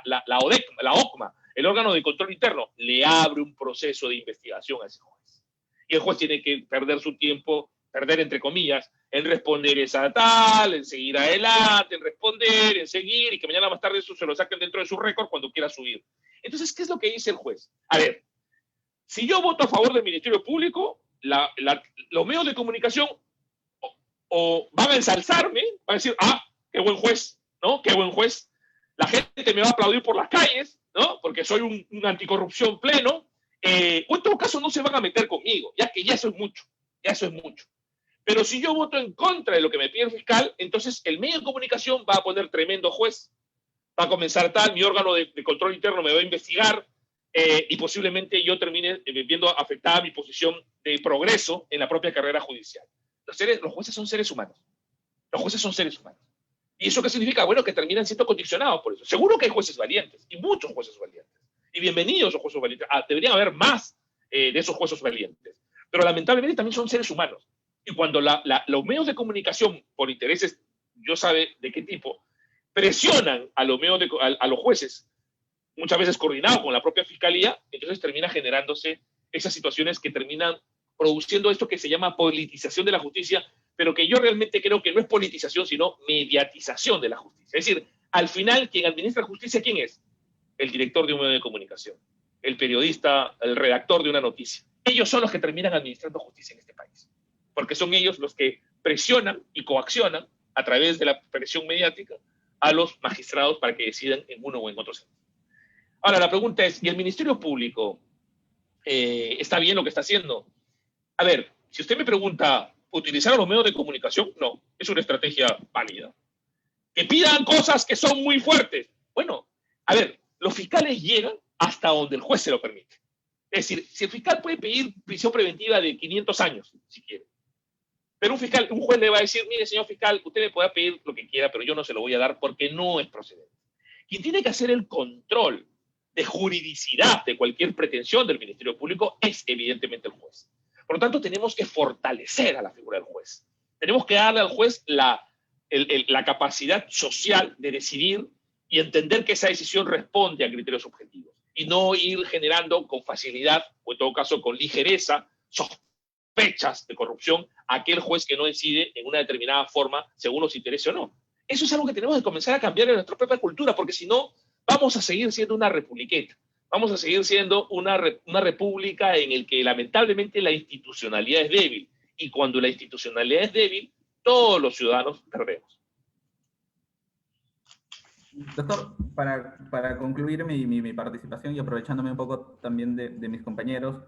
la OCMA, el órgano de control interno? Le abre un proceso de investigación a ese juez. Y el juez tiene que perder su tiempo, perder entre comillas, en responder esa tal, en seguir adelante, en responder, en seguir, y que mañana más tarde eso se lo saquen dentro de su récord cuando quiera subir. Entonces, ¿qué es lo que dice el juez? A ver, si yo voto a favor del Ministerio Público, los medios de comunicación o van a ensalzarme, van a decir, qué buen juez, ¿no? Qué buen juez. La gente me va a aplaudir por las calles, ¿no? Porque soy un anticorrupción pleno. O en todo caso no se van a meter conmigo, ya que ya eso es mucho, ya eso es mucho. Pero si yo voto en contra de lo que me pide el fiscal, entonces el medio de comunicación va a poner tremendo juez. Va a comenzar tal, mi órgano de control interno me va a investigar, y posiblemente yo termine viendo afectada mi posición de progreso en la propia carrera judicial. Los jueces son seres humanos. Los jueces son seres humanos. ¿Y eso qué significa? Bueno, que terminan siendo condicionados por eso. Seguro que hay jueces valientes, y muchos jueces valientes. Y bienvenidos los jueces valientes. Deberían haber más de esos jueces valientes. Pero lamentablemente también son seres humanos. Y cuando los medios de comunicación, por intereses, yo sabe de qué tipo, presionan a los jueces, muchas veces coordinados con la propia fiscalía, entonces termina generándose esas situaciones que terminan produciendo esto que se llama politización de la justicia, pero que yo realmente creo que no es politización, sino mediatización de la justicia. Es decir, al final, quien administra justicia, ¿quién es? El director de un medio de comunicación, el periodista, el redactor de una noticia. Ellos son los que terminan administrando justicia en este país, porque son ellos los que presionan y coaccionan a través de la presión mediática a los magistrados para que decidan en uno o en otro sentido. Ahora, la pregunta es, ¿y el Ministerio Público está bien lo que está haciendo? A ver, si usted me pregunta, ¿utilizar los medios de comunicación? No, es una estrategia válida. Que pidan cosas que son muy fuertes. Bueno, a ver, los fiscales llegan hasta donde el juez se lo permite. Es decir, si el fiscal puede pedir prisión preventiva de 500 años, si quiere, pero un juez le va a decir, mire, señor fiscal, usted me puede pedir lo que quiera, pero yo no se lo voy a dar porque no es procedente. Quien tiene que hacer el control de juridicidad de cualquier pretensión del Ministerio Público es evidentemente el juez. Por lo tanto, tenemos que fortalecer a la figura del juez. Tenemos que darle al juez la capacidad social de decidir y entender que esa decisión responde a criterios objetivos y no ir generando con facilidad, o en todo caso con ligereza, sospechas de corrupción a aquel juez que no decide en una determinada forma según los intereses o no. Eso es algo que tenemos que comenzar a cambiar en nuestra propia cultura, porque si no, vamos a seguir siendo una republiqueta. Vamos a seguir siendo una república en el que lamentablemente la institucionalidad es débil. Y cuando la institucionalidad es débil, todos los ciudadanos perdemos. Doctor, para concluir mi participación y aprovechándome un poco también de mis compañeros,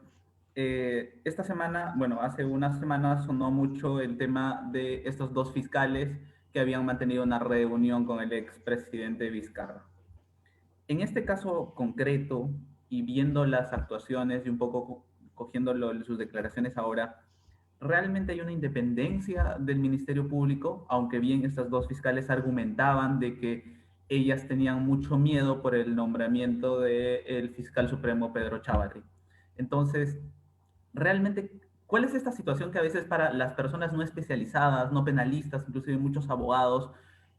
esta semana, bueno, hace unas semanas sonó mucho el tema de estos dos fiscales que habían mantenido una reunión con el expresidente Vizcarra. En este caso concreto, y viendo las actuaciones y un poco cogiendo sus declaraciones ahora, ¿realmente hay una independencia del Ministerio Público? Aunque bien estas dos fiscales argumentaban de que ellas tenían mucho miedo por el nombramiento del fiscal supremo Pedro Chávarri. Entonces, realmente, ¿cuál es esta situación que a veces para las personas no especializadas, no penalistas, inclusive muchos abogados,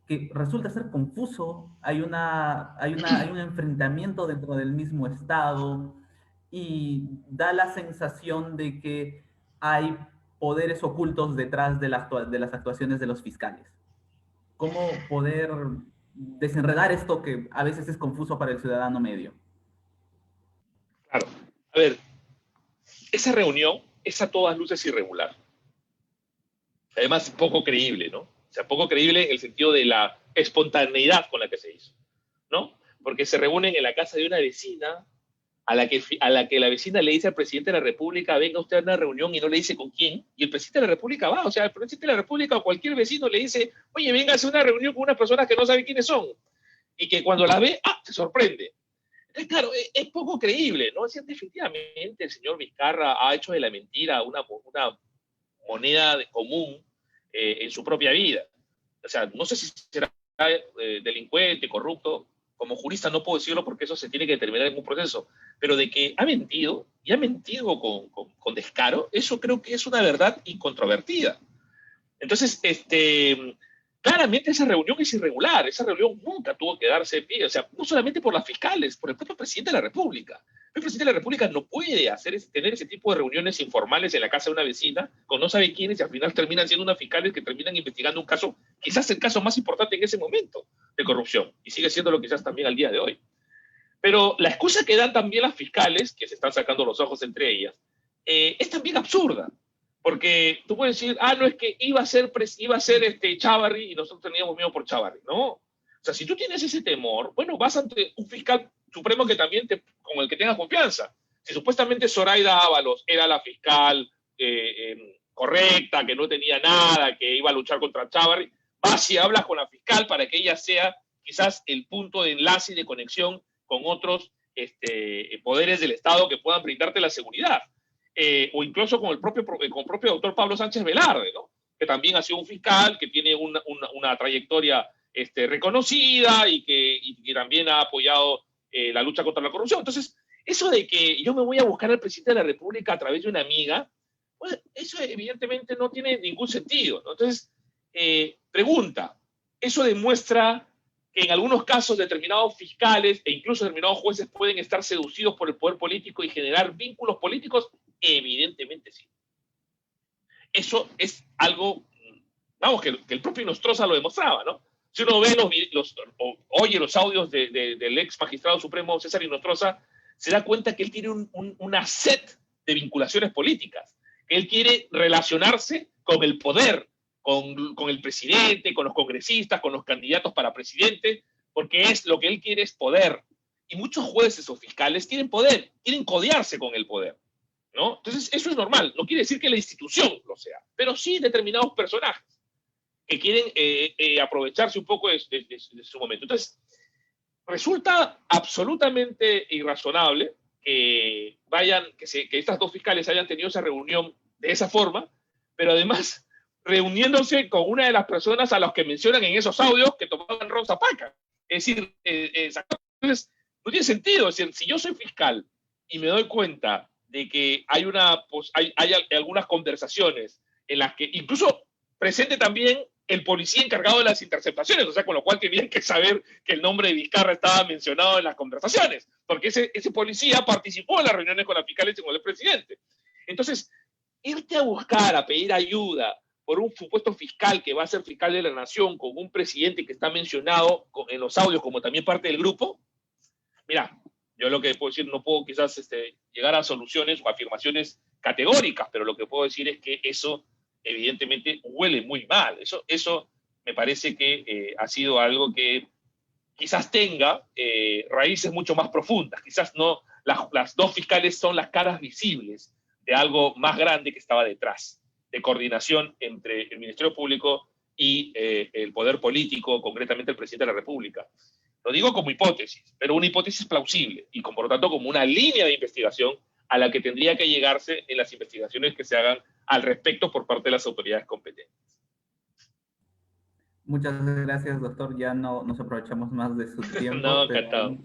que resulta ser confuso? Hay un enfrentamiento dentro del mismo Estado y da la sensación de que hay poderes ocultos detrás de las actuaciones de los fiscales. ¿Cómo poder desenredar esto que a veces es confuso para el ciudadano medio? Claro. A ver, esa reunión es a todas luces irregular. Además, poco creíble, ¿no? O sea, poco creíble en el sentido de la espontaneidad con la que se hizo, ¿no? Porque se reúnen en la casa de una vecina a la que la vecina le dice al presidente de la República, venga usted a una reunión, y no le dice con quién, y el presidente de la República va. O sea, el presidente de la República o cualquier vecino le dice, oye, venga a hacer una reunión con unas personas que no sabe quiénes son, y que cuando las ve, se sorprende. Entonces, claro, es poco creíble, ¿no? Es decir, definitivamente el señor Vizcarra ha hecho de la mentira una moneda común en su propia vida. O sea, no sé si será delincuente, corrupto. Como jurista no puedo decirlo porque eso se tiene que determinar en un proceso, pero de que ha mentido, y ha mentido con descaro, eso creo que es una verdad incontrovertida. Entonces, claramente esa reunión es irregular, esa reunión nunca tuvo que darse pie, o sea, no solamente por las fiscales, por el propio presidente de la República. El presidente de la República no puede tener ese tipo de reuniones informales en la casa de una vecina con no sabe quiénes y al final terminan siendo unas fiscales que terminan investigando un caso, quizás el caso más importante en ese momento de corrupción, y sigue siendo lo quizás también al día de hoy. Pero la excusa que dan también las fiscales, que se están sacando los ojos entre ellas, es también absurda. Porque tú puedes decir, no es que iba a ser Chávarri y nosotros teníamos miedo por Chávarri. No. O sea, si tú tienes ese temor, bueno, vas ante un fiscal supremo que también con el que tengas confianza. Si supuestamente Zoraida Ábalos era la fiscal correcta, que no tenía nada, que iba a luchar contra Chávarri, vas y hablas con la fiscal para que ella sea quizás el punto de enlace y de conexión con otros poderes del Estado que puedan brindarte la seguridad. O incluso con el propio doctor Pablo Sánchez Velarde, ¿no? Que también ha sido un fiscal, que tiene una trayectoria reconocida y que también ha apoyado la lucha contra la corrupción. Entonces, eso de que yo me voy a buscar al presidente de la República a través de una amiga, pues, eso evidentemente no tiene ningún sentido, ¿no? Entonces, pregunta, ¿eso demuestra que en algunos casos determinados fiscales e incluso determinados jueces pueden estar seducidos por el poder político y generar vínculos políticos? Evidentemente sí. Eso es algo, vamos, que el propio Inostroza lo demostraba, ¿no? Si uno ve oye los audios del ex magistrado supremo César Inostroza, se da cuenta que él tiene una set de vinculaciones políticas, que él quiere relacionarse con el poder, con el presidente, con los congresistas, con los candidatos para presidente, porque lo que él quiere es poder. Y muchos jueces o fiscales quieren poder, quieren codearse con el poder, ¿no? Entonces, eso es normal. No quiere decir que la institución lo sea, pero sí determinados personajes que quieren aprovecharse un poco de su momento. Entonces, resulta absolutamente irrazonable que estas dos fiscales hayan tenido esa reunión de esa forma, pero además reuniéndose con una de las personas a las que mencionan en esos audios que tomaban Rosa Paca. Es decir, entonces, no tiene sentido. Es decir, si yo soy fiscal y me doy cuenta de que hay algunas conversaciones en las que incluso presente también el policía encargado de las interceptaciones, o sea, con lo cual tenían que saber que el nombre de Vizcarra estaba mencionado en las conversaciones, porque ese policía participó en las reuniones con las fiscales y con el presidente. Entonces, irte a buscar, a pedir ayuda por un supuesto fiscal que va a ser fiscal de la nación, con un presidente que está mencionado en los audios como también parte del grupo, mira, yo lo que puedo decir, no puedo quizás llegar a soluciones o afirmaciones categóricas, pero lo que puedo decir es que eso evidentemente huele muy mal. Eso me parece que ha sido algo que quizás tenga raíces mucho más profundas. Quizás no, las dos fiscales son las caras visibles de algo más grande que estaba detrás, de coordinación entre el Ministerio Público y el poder político, concretamente el presidente de la República. Lo digo como hipótesis, pero una hipótesis plausible y por lo tanto como una línea de investigación a la que tendría que llegarse en las investigaciones que se hagan al respecto por parte de las autoridades competentes. Muchas gracias, doctor. Ya no nos aprovechamos más de su tiempo. No, encantado.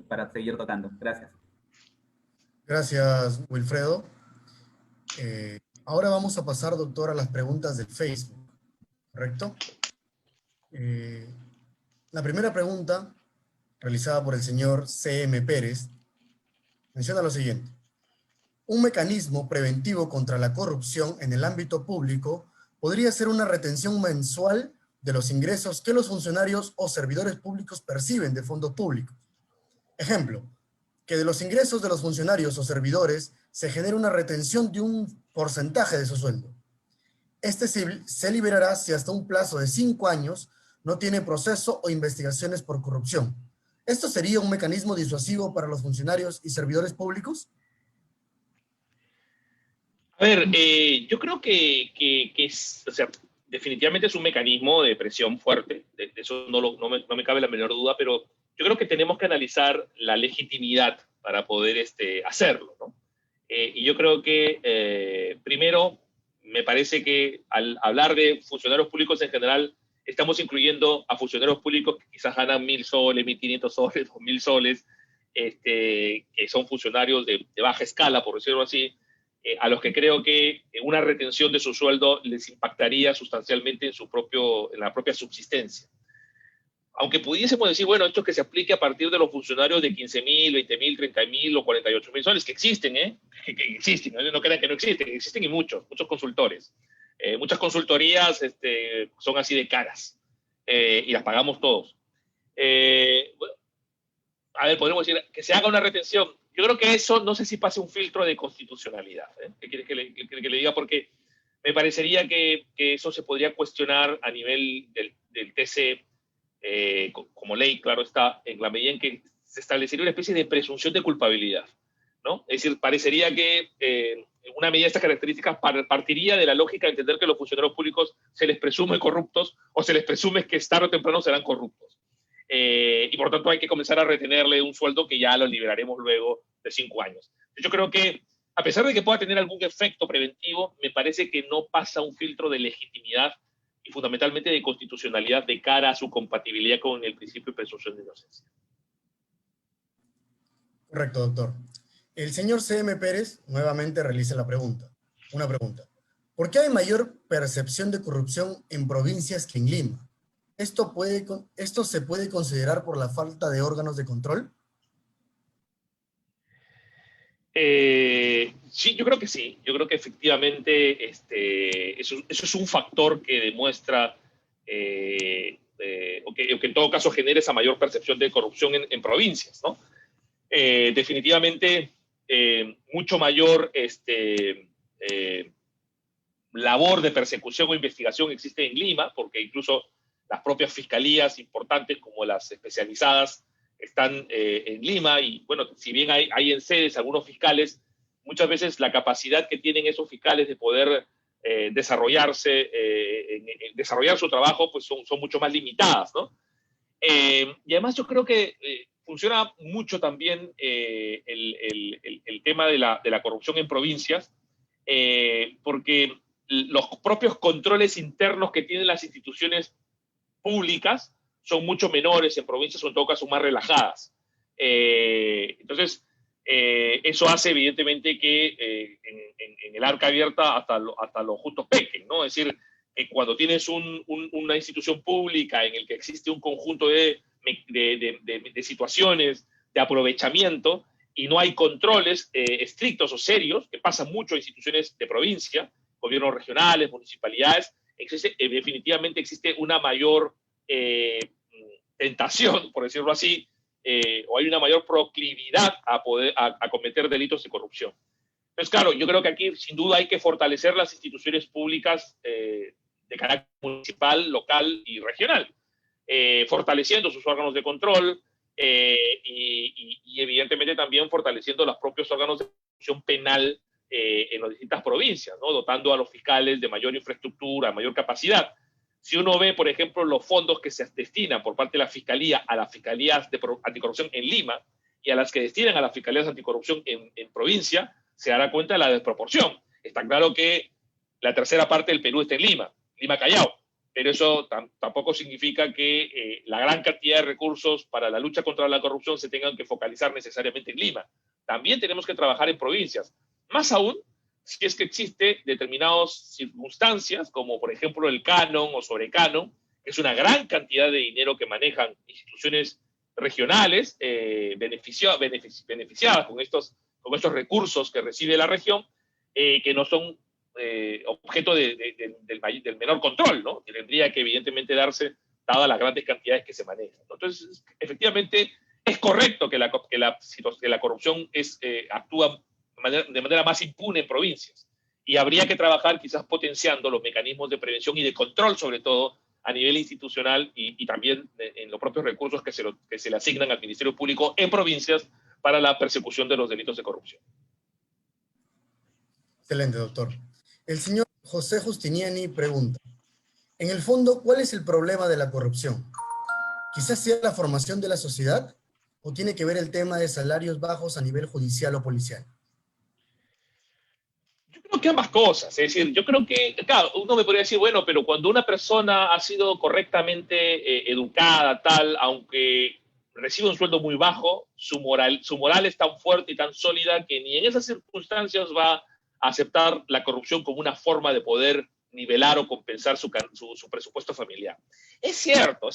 Para seguir tocando. Gracias. Gracias, Wilfredo. Ahora vamos a pasar, doctor, a las preguntas del Facebook, ¿correcto? La primera pregunta, realizada por el señor C.M. Pérez, menciona lo siguiente. Un mecanismo preventivo contra la corrupción en el ámbito público podría ser una retención mensual de los ingresos que los funcionarios o servidores públicos perciben de fondos públicos. Ejemplo, que de los ingresos de los funcionarios o servidores se genere una retención de un porcentaje de su sueldo. Este se liberará si hasta un plazo de 5 años no tiene proceso o investigaciones por corrupción. ¿Esto sería un mecanismo disuasivo para los funcionarios y servidores públicos? A ver, yo creo que o sea, definitivamente es un mecanismo de presión fuerte, de eso no me cabe la menor duda, pero yo creo que tenemos que analizar la legitimidad para poder hacerlo, ¿no? Y yo creo que, primero, me parece que al hablar de funcionarios públicos en general, estamos incluyendo a funcionarios públicos que quizás ganan 1.000 soles, 1.500 soles, 2.000 soles, que son funcionarios de baja escala, por decirlo así, a los que creo que una retención de su sueldo les impactaría sustancialmente en la propia subsistencia. Aunque pudiésemos decir, bueno, esto es que se aplique a partir de los funcionarios de 15.000, 20.000, 30.000 o 48.000 soles, que existen, que existen, no crean que no existen, existen y muchos consultores. Muchas consultorías son así de caras y las pagamos todos. Bueno, a ver, podemos decir que se haga una retención. Yo creo que eso no sé si pase un filtro de constitucionalidad. ¿Qué quiere que le diga? Porque me parecería que eso se podría cuestionar a nivel del TC como ley, claro está, en la medida en que se establecería una especie de presunción de culpabilidad, ¿no? Es decir, parecería que una medida de estas características partiría de la lógica de entender que los funcionarios públicos se les presume corruptos o se les presume que tarde o temprano serán corruptos. Y por tanto hay que comenzar a retenerle un sueldo que ya lo liberaremos luego de 5 años. Yo creo que, a pesar de que pueda tener algún efecto preventivo, me parece que no pasa un filtro de legitimidad y fundamentalmente de constitucionalidad de cara a su compatibilidad con el principio de presunción de inocencia. Correcto, doctor. El señor C.M. Pérez nuevamente realiza una pregunta. ¿Por qué hay mayor percepción de corrupción en provincias que en Lima? ¿Esto se puede considerar por la falta de órganos de control? Sí, yo creo que sí. Yo creo que efectivamente eso es un factor que demuestra o que en todo caso genera esa mayor percepción de corrupción en provincias, ¿no? Definitivamente mucho mayor labor de persecución o investigación existe en Lima, porque incluso las propias fiscalías importantes como las especializadas están en Lima y, bueno, si bien hay en sedes algunos fiscales, muchas veces la capacidad que tienen esos fiscales de poder desarrollar su trabajo, pues son mucho más limitadas, ¿no? Y además yo creo que funciona mucho también el tema de la corrupción en provincias, porque los propios controles internos que tienen las instituciones públicas son mucho menores en provincias, o en todo caso más relajadas. Entonces, eso hace evidentemente que en el arca abierta hasta los justos pequen, ¿no? Es decir, que cuando tienes una institución pública en el que existe un conjunto de situaciones de aprovechamiento y no hay controles estrictos o serios, que pasa mucho en instituciones de provincia, gobiernos regionales, municipalidades, definitivamente existe una mayor tentación, por decirlo así, o hay una mayor proclividad a cometer delitos de corrupción. Entonces, claro, yo creo que aquí sin duda hay que fortalecer las instituciones públicas de carácter municipal, local y regional, fortaleciendo sus órganos de control y evidentemente también fortaleciendo los propios órganos de ejecución penal en las distintas provincias, ¿no? Dotando a los fiscales de mayor infraestructura, mayor capacidad. Si uno ve, por ejemplo, los fondos que se destinan por parte de la Fiscalía a las Fiscalías de Anticorrupción en Lima y a las que destinan a las Fiscalías de Anticorrupción en provincia, se dará cuenta de la desproporción. Está claro que la tercera parte del Perú está en Lima Callao, pero eso tampoco significa que la gran cantidad de recursos para la lucha contra la corrupción se tengan que focalizar necesariamente en Lima. También tenemos que trabajar en provincias. Más aún, si es que existe determinadas circunstancias, como por ejemplo el canon o sobrecanon, que es una gran cantidad de dinero que manejan instituciones regionales beneficiadas con estos recursos que recibe la región, que no son objeto del menor control, ¿no? Que tendría que evidentemente darse dadas las grandes cantidades que se manejan, ¿no? Entonces, efectivamente, es correcto que la corrupción actúa de manera más impune en provincias. Y habría que trabajar quizás potenciando los mecanismos de prevención y de control, sobre todo a nivel institucional y también en los propios recursos que se le asignan al Ministerio Público en provincias para la persecución de los delitos de corrupción. Excelente, doctor. El señor José Justiniani pregunta, en el fondo, ¿cuál es el problema de la corrupción? ¿Quizás sea la formación de la sociedad o tiene que ver el tema de salarios bajos a nivel judicial o policial? Creo que ambas cosas, es decir, yo creo que, claro, uno me podría decir, bueno, pero cuando una persona ha sido correctamente educada, tal, aunque recibe un sueldo muy bajo, su moral es tan fuerte y tan sólida que ni en esas circunstancias va a aceptar la corrupción como una forma de poder nivelar o compensar su presupuesto familiar. Es cierto,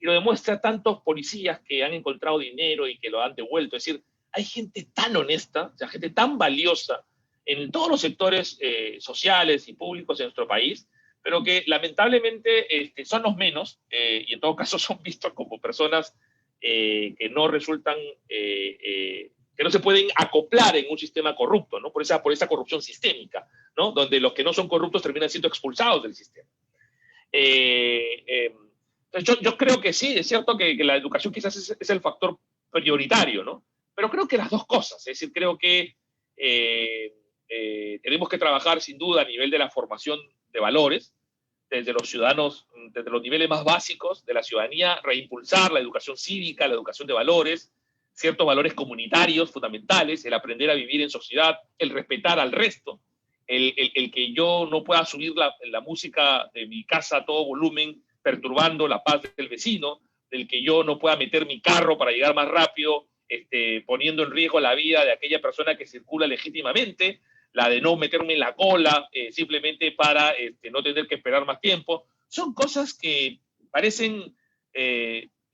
y lo demuestra tantos policías que han encontrado dinero y que lo han devuelto. Es decir, hay gente tan honesta, o sea, gente tan valiosa en todos los sectores sociales y públicos de nuestro país, pero que lamentablemente son los menos, y en todo caso son vistos como personas que no resultan, que no se pueden acoplar en un sistema corrupto, ¿no? Por esa corrupción sistémica, ¿no? Donde los que no son corruptos terminan siendo expulsados del sistema. Yo creo que sí, es cierto que la educación quizás es el factor prioritario, ¿no? Pero creo que las dos cosas, es decir, creo que tenemos que trabajar sin duda a nivel de la formación de valores, desde los ciudadanos, desde los niveles más básicos de la ciudadanía, reimpulsar la educación cívica, la educación de valores, ciertos valores comunitarios fundamentales, el aprender a vivir en sociedad, el respetar al resto, el que yo no pueda subir la música de mi casa a todo volumen, perturbando la paz del vecino, del que yo no pueda meter mi carro para llegar más rápido, poniendo en riesgo la vida de aquella persona que circula legítimamente, la de no meterme en la cola simplemente para no tener que esperar más tiempo. Son cosas que parecen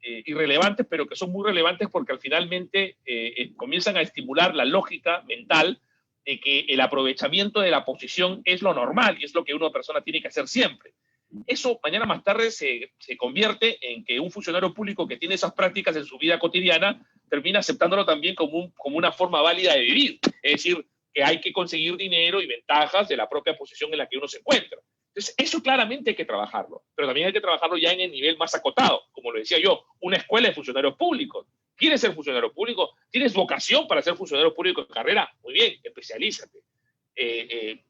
irrelevantes, pero que son muy relevantes porque finalmente comienzan a estimular la lógica mental de que el aprovechamiento de la posición es lo normal y es lo que una persona tiene que hacer siempre. Eso mañana más tarde se convierte en que un funcionario público que tiene esas prácticas en su vida cotidiana termina aceptándolo también como una forma válida de vivir. Es decir, que hay que conseguir dinero y ventajas de la propia posición en la que uno se encuentra. Entonces, eso claramente hay que trabajarlo, pero también hay que trabajarlo ya en el nivel más acotado. Como lo decía yo, una escuela de funcionarios públicos. ¿Quieres ser funcionario público? ¿Tienes vocación para ser funcionario público de carrera? Muy bien, especialízate.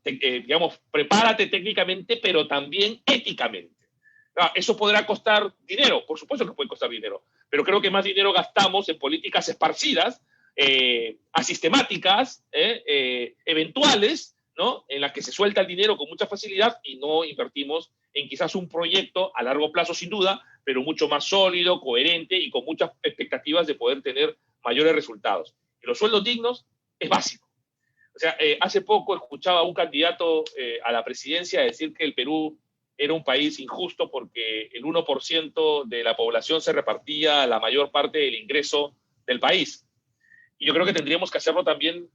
Digamos, prepárate técnicamente, pero también éticamente. ¿Eso podrá costar dinero? Por supuesto que puede costar dinero, pero creo que más dinero gastamos en políticas esparcidas, asistemáticas, eventuales, ¿no? En las que se suelta el dinero con mucha facilidad y no invertimos en quizás un proyecto a largo plazo sin duda, pero mucho más sólido, coherente y con muchas expectativas de poder tener mayores resultados. Y los sueldos dignos es básico. O sea, hace poco escuchaba a un candidato a la presidencia decir que el Perú era un país injusto porque el 1% de la población se repartía la mayor parte del ingreso del país. Y yo creo que tendríamos que hacerlo también.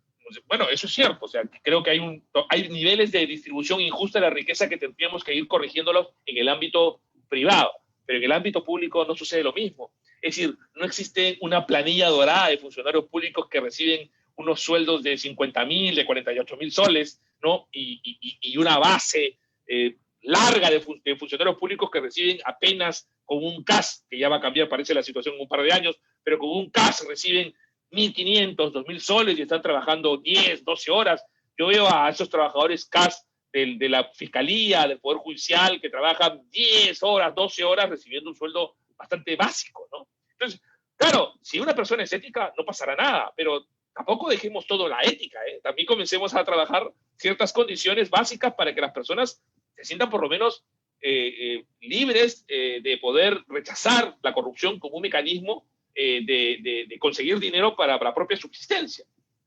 Bueno, eso es cierto. O sea, creo que hay niveles de distribución injusta de la riqueza que tendríamos que ir corrigiéndolos en el ámbito privado. Pero en el ámbito público no sucede lo mismo. Es decir, no existe una planilla dorada de funcionarios públicos que reciben unos sueldos de 50.000, de 48.000 soles, ¿no? Y una base larga de funcionarios públicos que reciben apenas con un CAS, que ya va a cambiar, parece la situación en un par de años, pero con un CAS reciben 1.500, 2.000 soles y están trabajando 10, 12 horas. Yo veo a esos trabajadores CAS de la Fiscalía, del Poder Judicial, que trabajan 10 horas, 12 horas recibiendo un sueldo bastante básico, ¿no? Entonces, claro, si una persona es ética, no pasará nada, pero tampoco dejemos todo la ética, ¿eh? También comencemos a trabajar ciertas condiciones básicas para que las personas se sientan por lo menos libres de poder rechazar la corrupción como un mecanismo de conseguir dinero para la propia subsistencia.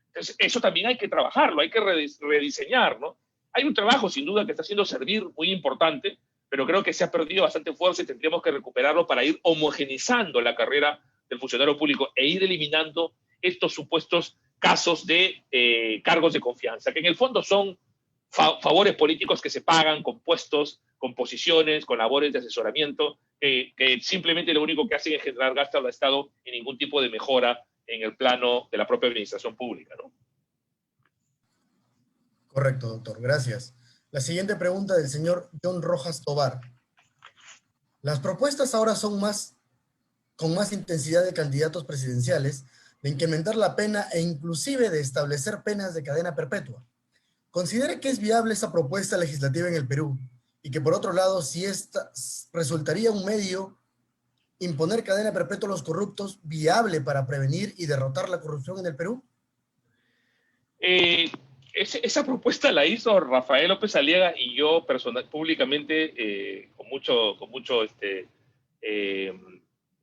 Entonces, eso también hay que trabajarlo, hay que rediseñar, ¿no? Hay un trabajo, sin duda, que está haciendo servir muy importante, pero creo que se ha perdido bastante fuerza y tendríamos que recuperarlo para ir homogenizando la carrera del funcionario público e ir eliminando estos supuestos casos de cargos de confianza, que en el fondo son favores políticos que se pagan con puestos, con posiciones, con labores de asesoramiento, que simplemente lo único que hacen es generar gasto al Estado y ningún tipo de mejora en el plano de la propia administración pública, ¿no? Correcto, doctor. Gracias. La siguiente pregunta del señor John Rojas Tobar. Las propuestas ahora son con más intensidad de candidatos presidenciales, de incrementar la pena e inclusive de establecer penas de cadena perpetua. ¿Considera que es viable esa propuesta legislativa en el Perú? Y que por otro lado, si esta resultaría un medio, imponer cadena perpetua a los corruptos, viable para prevenir y derrotar la corrupción en el Perú? Esa propuesta la hizo Rafael López Aliaga y yo públicamente, con mucho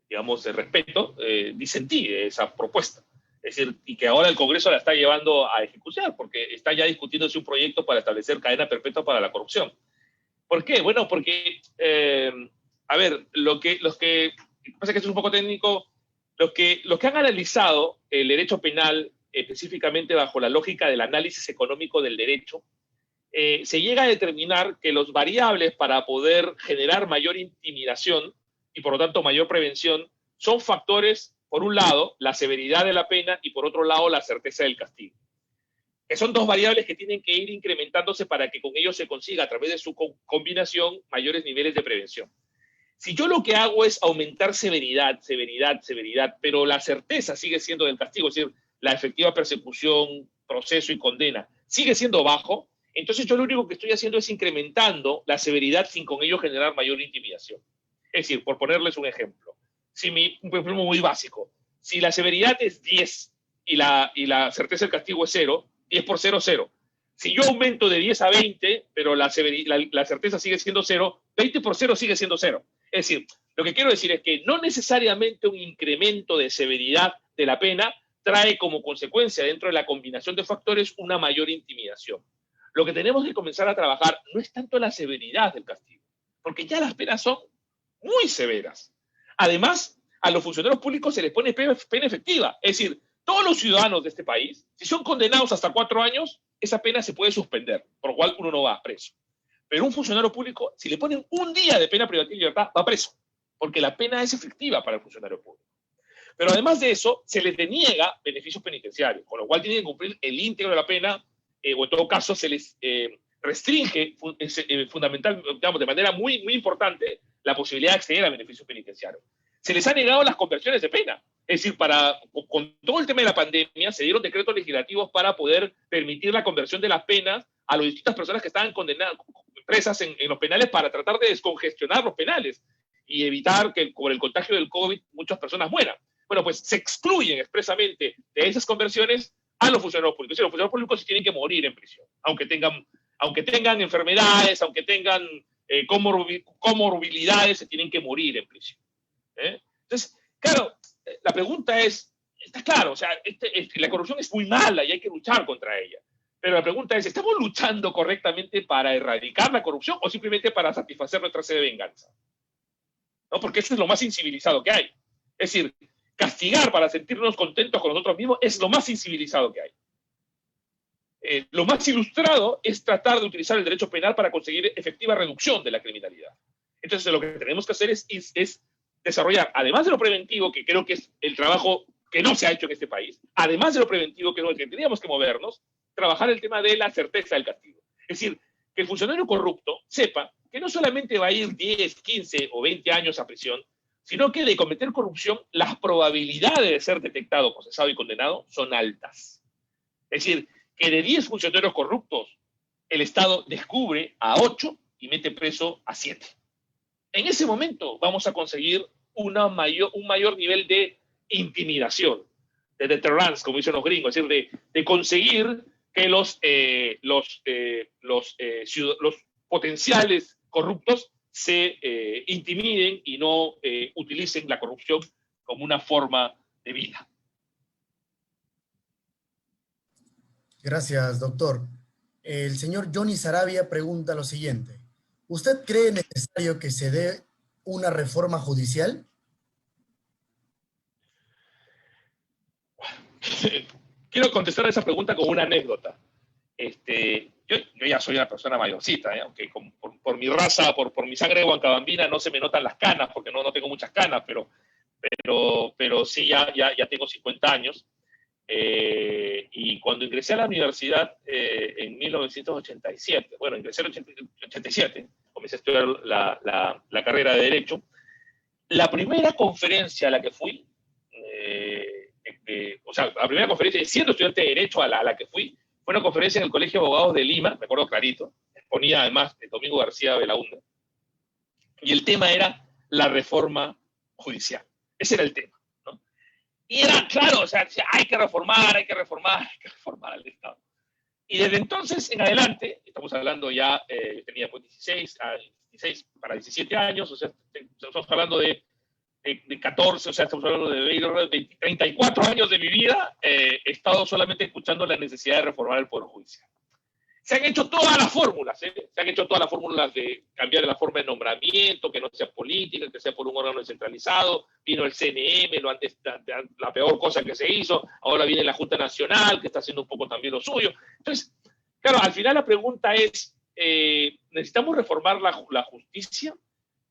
digamos, de respeto, disentí de esa propuesta. Es decir, y que ahora el Congreso la está llevando a ejecutar, porque está ya discutiéndose un proyecto para establecer cadena perpetua para la corrupción. ¿Por qué? Bueno, porque, a ver, pasa que esto es un poco técnico, los que han analizado el derecho penal, específicamente bajo la lógica del análisis económico del derecho, se llega a determinar que los variables para poder generar mayor intimidación y por lo tanto mayor prevención son factores, por un lado, la severidad de la pena y por otro lado, la certeza del castigo. Que son dos variables que tienen que ir incrementándose para que con ello se consiga a través de su combinación mayores niveles de prevención. Si yo lo que hago es aumentar severidad, pero la certeza sigue siendo del castigo, es decir, la efectiva persecución, proceso y condena sigue siendo bajo, entonces yo lo único que estoy haciendo es incrementando la severidad sin con ello generar mayor intimidación. Es decir, por ponerles un ejemplo, un ejemplo muy básico, si la severidad es 10 y la certeza del castigo es 0, 10 por 0, 0. Si yo aumento de 10 a 20, pero la certeza sigue siendo 0, 20 por 0 sigue siendo 0. Es decir, lo que quiero decir es que no necesariamente un incremento de severidad de la pena trae como consecuencia dentro de la combinación de factores una mayor intimidación. Lo que tenemos que comenzar a trabajar no es tanto la severidad del castigo, porque ya las penas son muy severas. Además, a los funcionarios públicos se les pone pena efectiva. Es decir, todos los ciudadanos de este país, si son condenados hasta 4 años, esa pena se puede suspender, por lo cual uno no va preso. Pero un funcionario público, si le ponen un día de pena privativa de libertad, va preso, porque la pena es efectiva para el funcionario público. Pero además de eso, se les deniega beneficios penitenciarios, con lo cual tienen que cumplir el íntegro de la pena, o en todo caso se les restringe fundamental, digamos, de manera muy, muy importante la posibilidad de acceder a beneficios penitenciarios. Se les ha negado las conversiones de pena. Es decir, con todo el tema de la pandemia, se dieron decretos legislativos para poder permitir la conversión de las penas a las distintas personas que estaban condenadas, presas en los penales, para tratar de descongestionar los penales y evitar que por el contagio del COVID muchas personas mueran. Bueno, pues se excluyen expresamente de esas conversiones a los funcionarios públicos. Es decir, los funcionarios públicos sí tienen que morir en prisión, aunque tengan enfermedades, aunque tengan comorbilidades, se tienen que morir en prisión. Entonces, claro, la pregunta es, está claro, o sea, la corrupción es muy mala y hay que luchar contra ella. Pero la pregunta es, ¿estamos luchando correctamente para erradicar la corrupción o simplemente para satisfacer nuestra sed de venganza? ¿No? Porque eso es lo más incivilizado que hay. Es decir, castigar para sentirnos contentos con nosotros mismos es lo más incivilizado que hay. Lo más ilustrado es tratar de utilizar el derecho penal para conseguir efectiva reducción de la criminalidad. Entonces, lo que tenemos que hacer es desarrollar, además de lo preventivo, que creo que es el trabajo que no se ha hecho en este país, además de lo preventivo, que es lo que teníamos que movernos, trabajar el tema de la certeza del castigo. Es decir, que el funcionario corrupto sepa que no solamente va a ir 10, 15 o 20 años a prisión, sino que de cometer corrupción, las probabilidades de ser detectado, procesado y condenado son altas. Es decir, que de 10 funcionarios corruptos, el Estado descubre a 8 y mete preso a 7. En ese momento vamos a conseguir un mayor nivel de intimidación, de deterrence, como dicen los gringos, es decir, de conseguir que los potenciales corruptos se intimiden y no utilicen la corrupción como una forma de vida. Gracias, doctor. El señor Johnny Sarabia pregunta lo siguiente. ¿Usted cree necesario que se dé una reforma judicial? Quiero contestar a esa pregunta con una anécdota. Yo ya soy una persona mayorcita, aunque por mi raza, por mi sangre huancabambina no se me notan las canas, porque no tengo muchas canas, pero sí ya tengo 50 años. Y cuando ingresé a la universidad en 1987, bueno, ingresé en 87, comencé a estudiar la carrera de Derecho. La primera conferencia a la que fui, o sea, la primera conferencia, siendo estudiante de Derecho a la que fui, fue una conferencia en el Colegio de Abogados de Lima, me acuerdo clarito, exponía además Domingo García Belaúnde, y el tema era la reforma judicial. Ese era el tema, ¿no? Y era claro, o sea, hay que reformar al Estado. Y desde entonces en adelante, estamos hablando ya, tenía pues 16 para 17 años, o sea, estamos hablando de de 14, o sea, estamos hablando de 34 años de mi vida, he estado solamente escuchando la necesidad de reformar el Poder Judicial. Se han hecho todas las fórmulas, ¿eh? Se han hecho todas las fórmulas de cambiar la forma de nombramiento, que no sea política, que sea por un órgano descentralizado. Vino el CNM, la peor cosa que se hizo. Ahora viene la Junta Nacional, que está haciendo un poco también lo suyo. Entonces, claro, al final la pregunta es, ¿necesitamos reformar la justicia,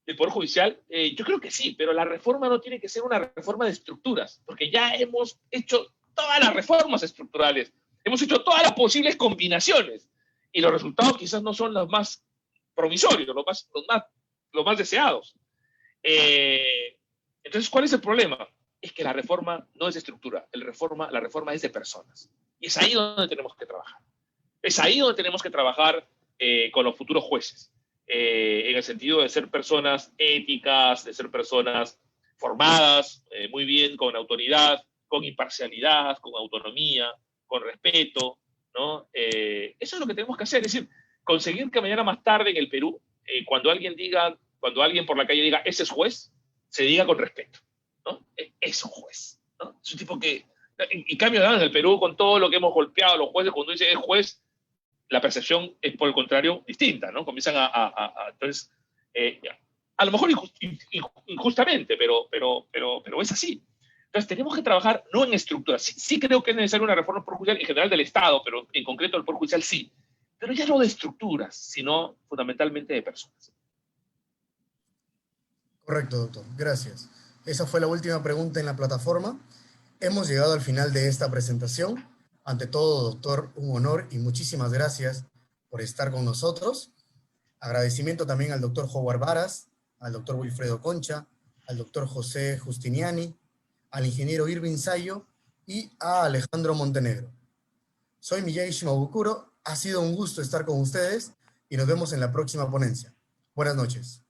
el Poder Judicial? Yo creo que sí, pero la reforma no tiene que ser una reforma de estructuras, porque ya hemos hecho todas las reformas estructurales, hemos hecho todas las posibles combinaciones, y los resultados quizás no son los más promisorios, los más deseados. Entonces, ¿cuál es el problema? Es que la reforma no es de estructura, la reforma es de personas. Y es ahí donde tenemos que trabajar. Es ahí donde tenemos que trabajar con los futuros jueces, en el sentido de ser personas éticas, de ser personas formadas muy bien, con autoridad, con imparcialidad, con autonomía, con respeto, ¿no? Eso es lo que tenemos que hacer, es decir, conseguir que mañana más tarde en el Perú, cuando alguien por la calle diga, ese es juez, se diga con respeto, ¿no? Es un juez, ¿no? Es un tipo que, en cambio, ¿no? En el Perú, con todo lo que hemos golpeado a los jueces, cuando dice es juez, la percepción es, por el contrario, distinta, ¿no? Comienzan entonces, a lo mejor injustamente, pero es así. Entonces, tenemos que trabajar no en estructuras. Sí creo que es necesaria una reforma del Poder Judicial en general del Estado, pero en concreto del Poder Judicial sí. Pero ya no de estructuras, sino fundamentalmente de personas. Correcto, doctor. Gracias. Esa fue la última pregunta en la plataforma. Hemos llegado al final de esta presentación. Ante todo, doctor, un honor y muchísimas gracias por estar con nosotros. Agradecimiento también al doctor Howard Varas, al doctor Wilfredo Concha, al doctor José Justiniani, al ingeniero Irving Sayo y a Alejandro Montenegro. Soy Miyagi Shimabukuro, ha sido un gusto estar con ustedes y nos vemos en la próxima ponencia. Buenas noches.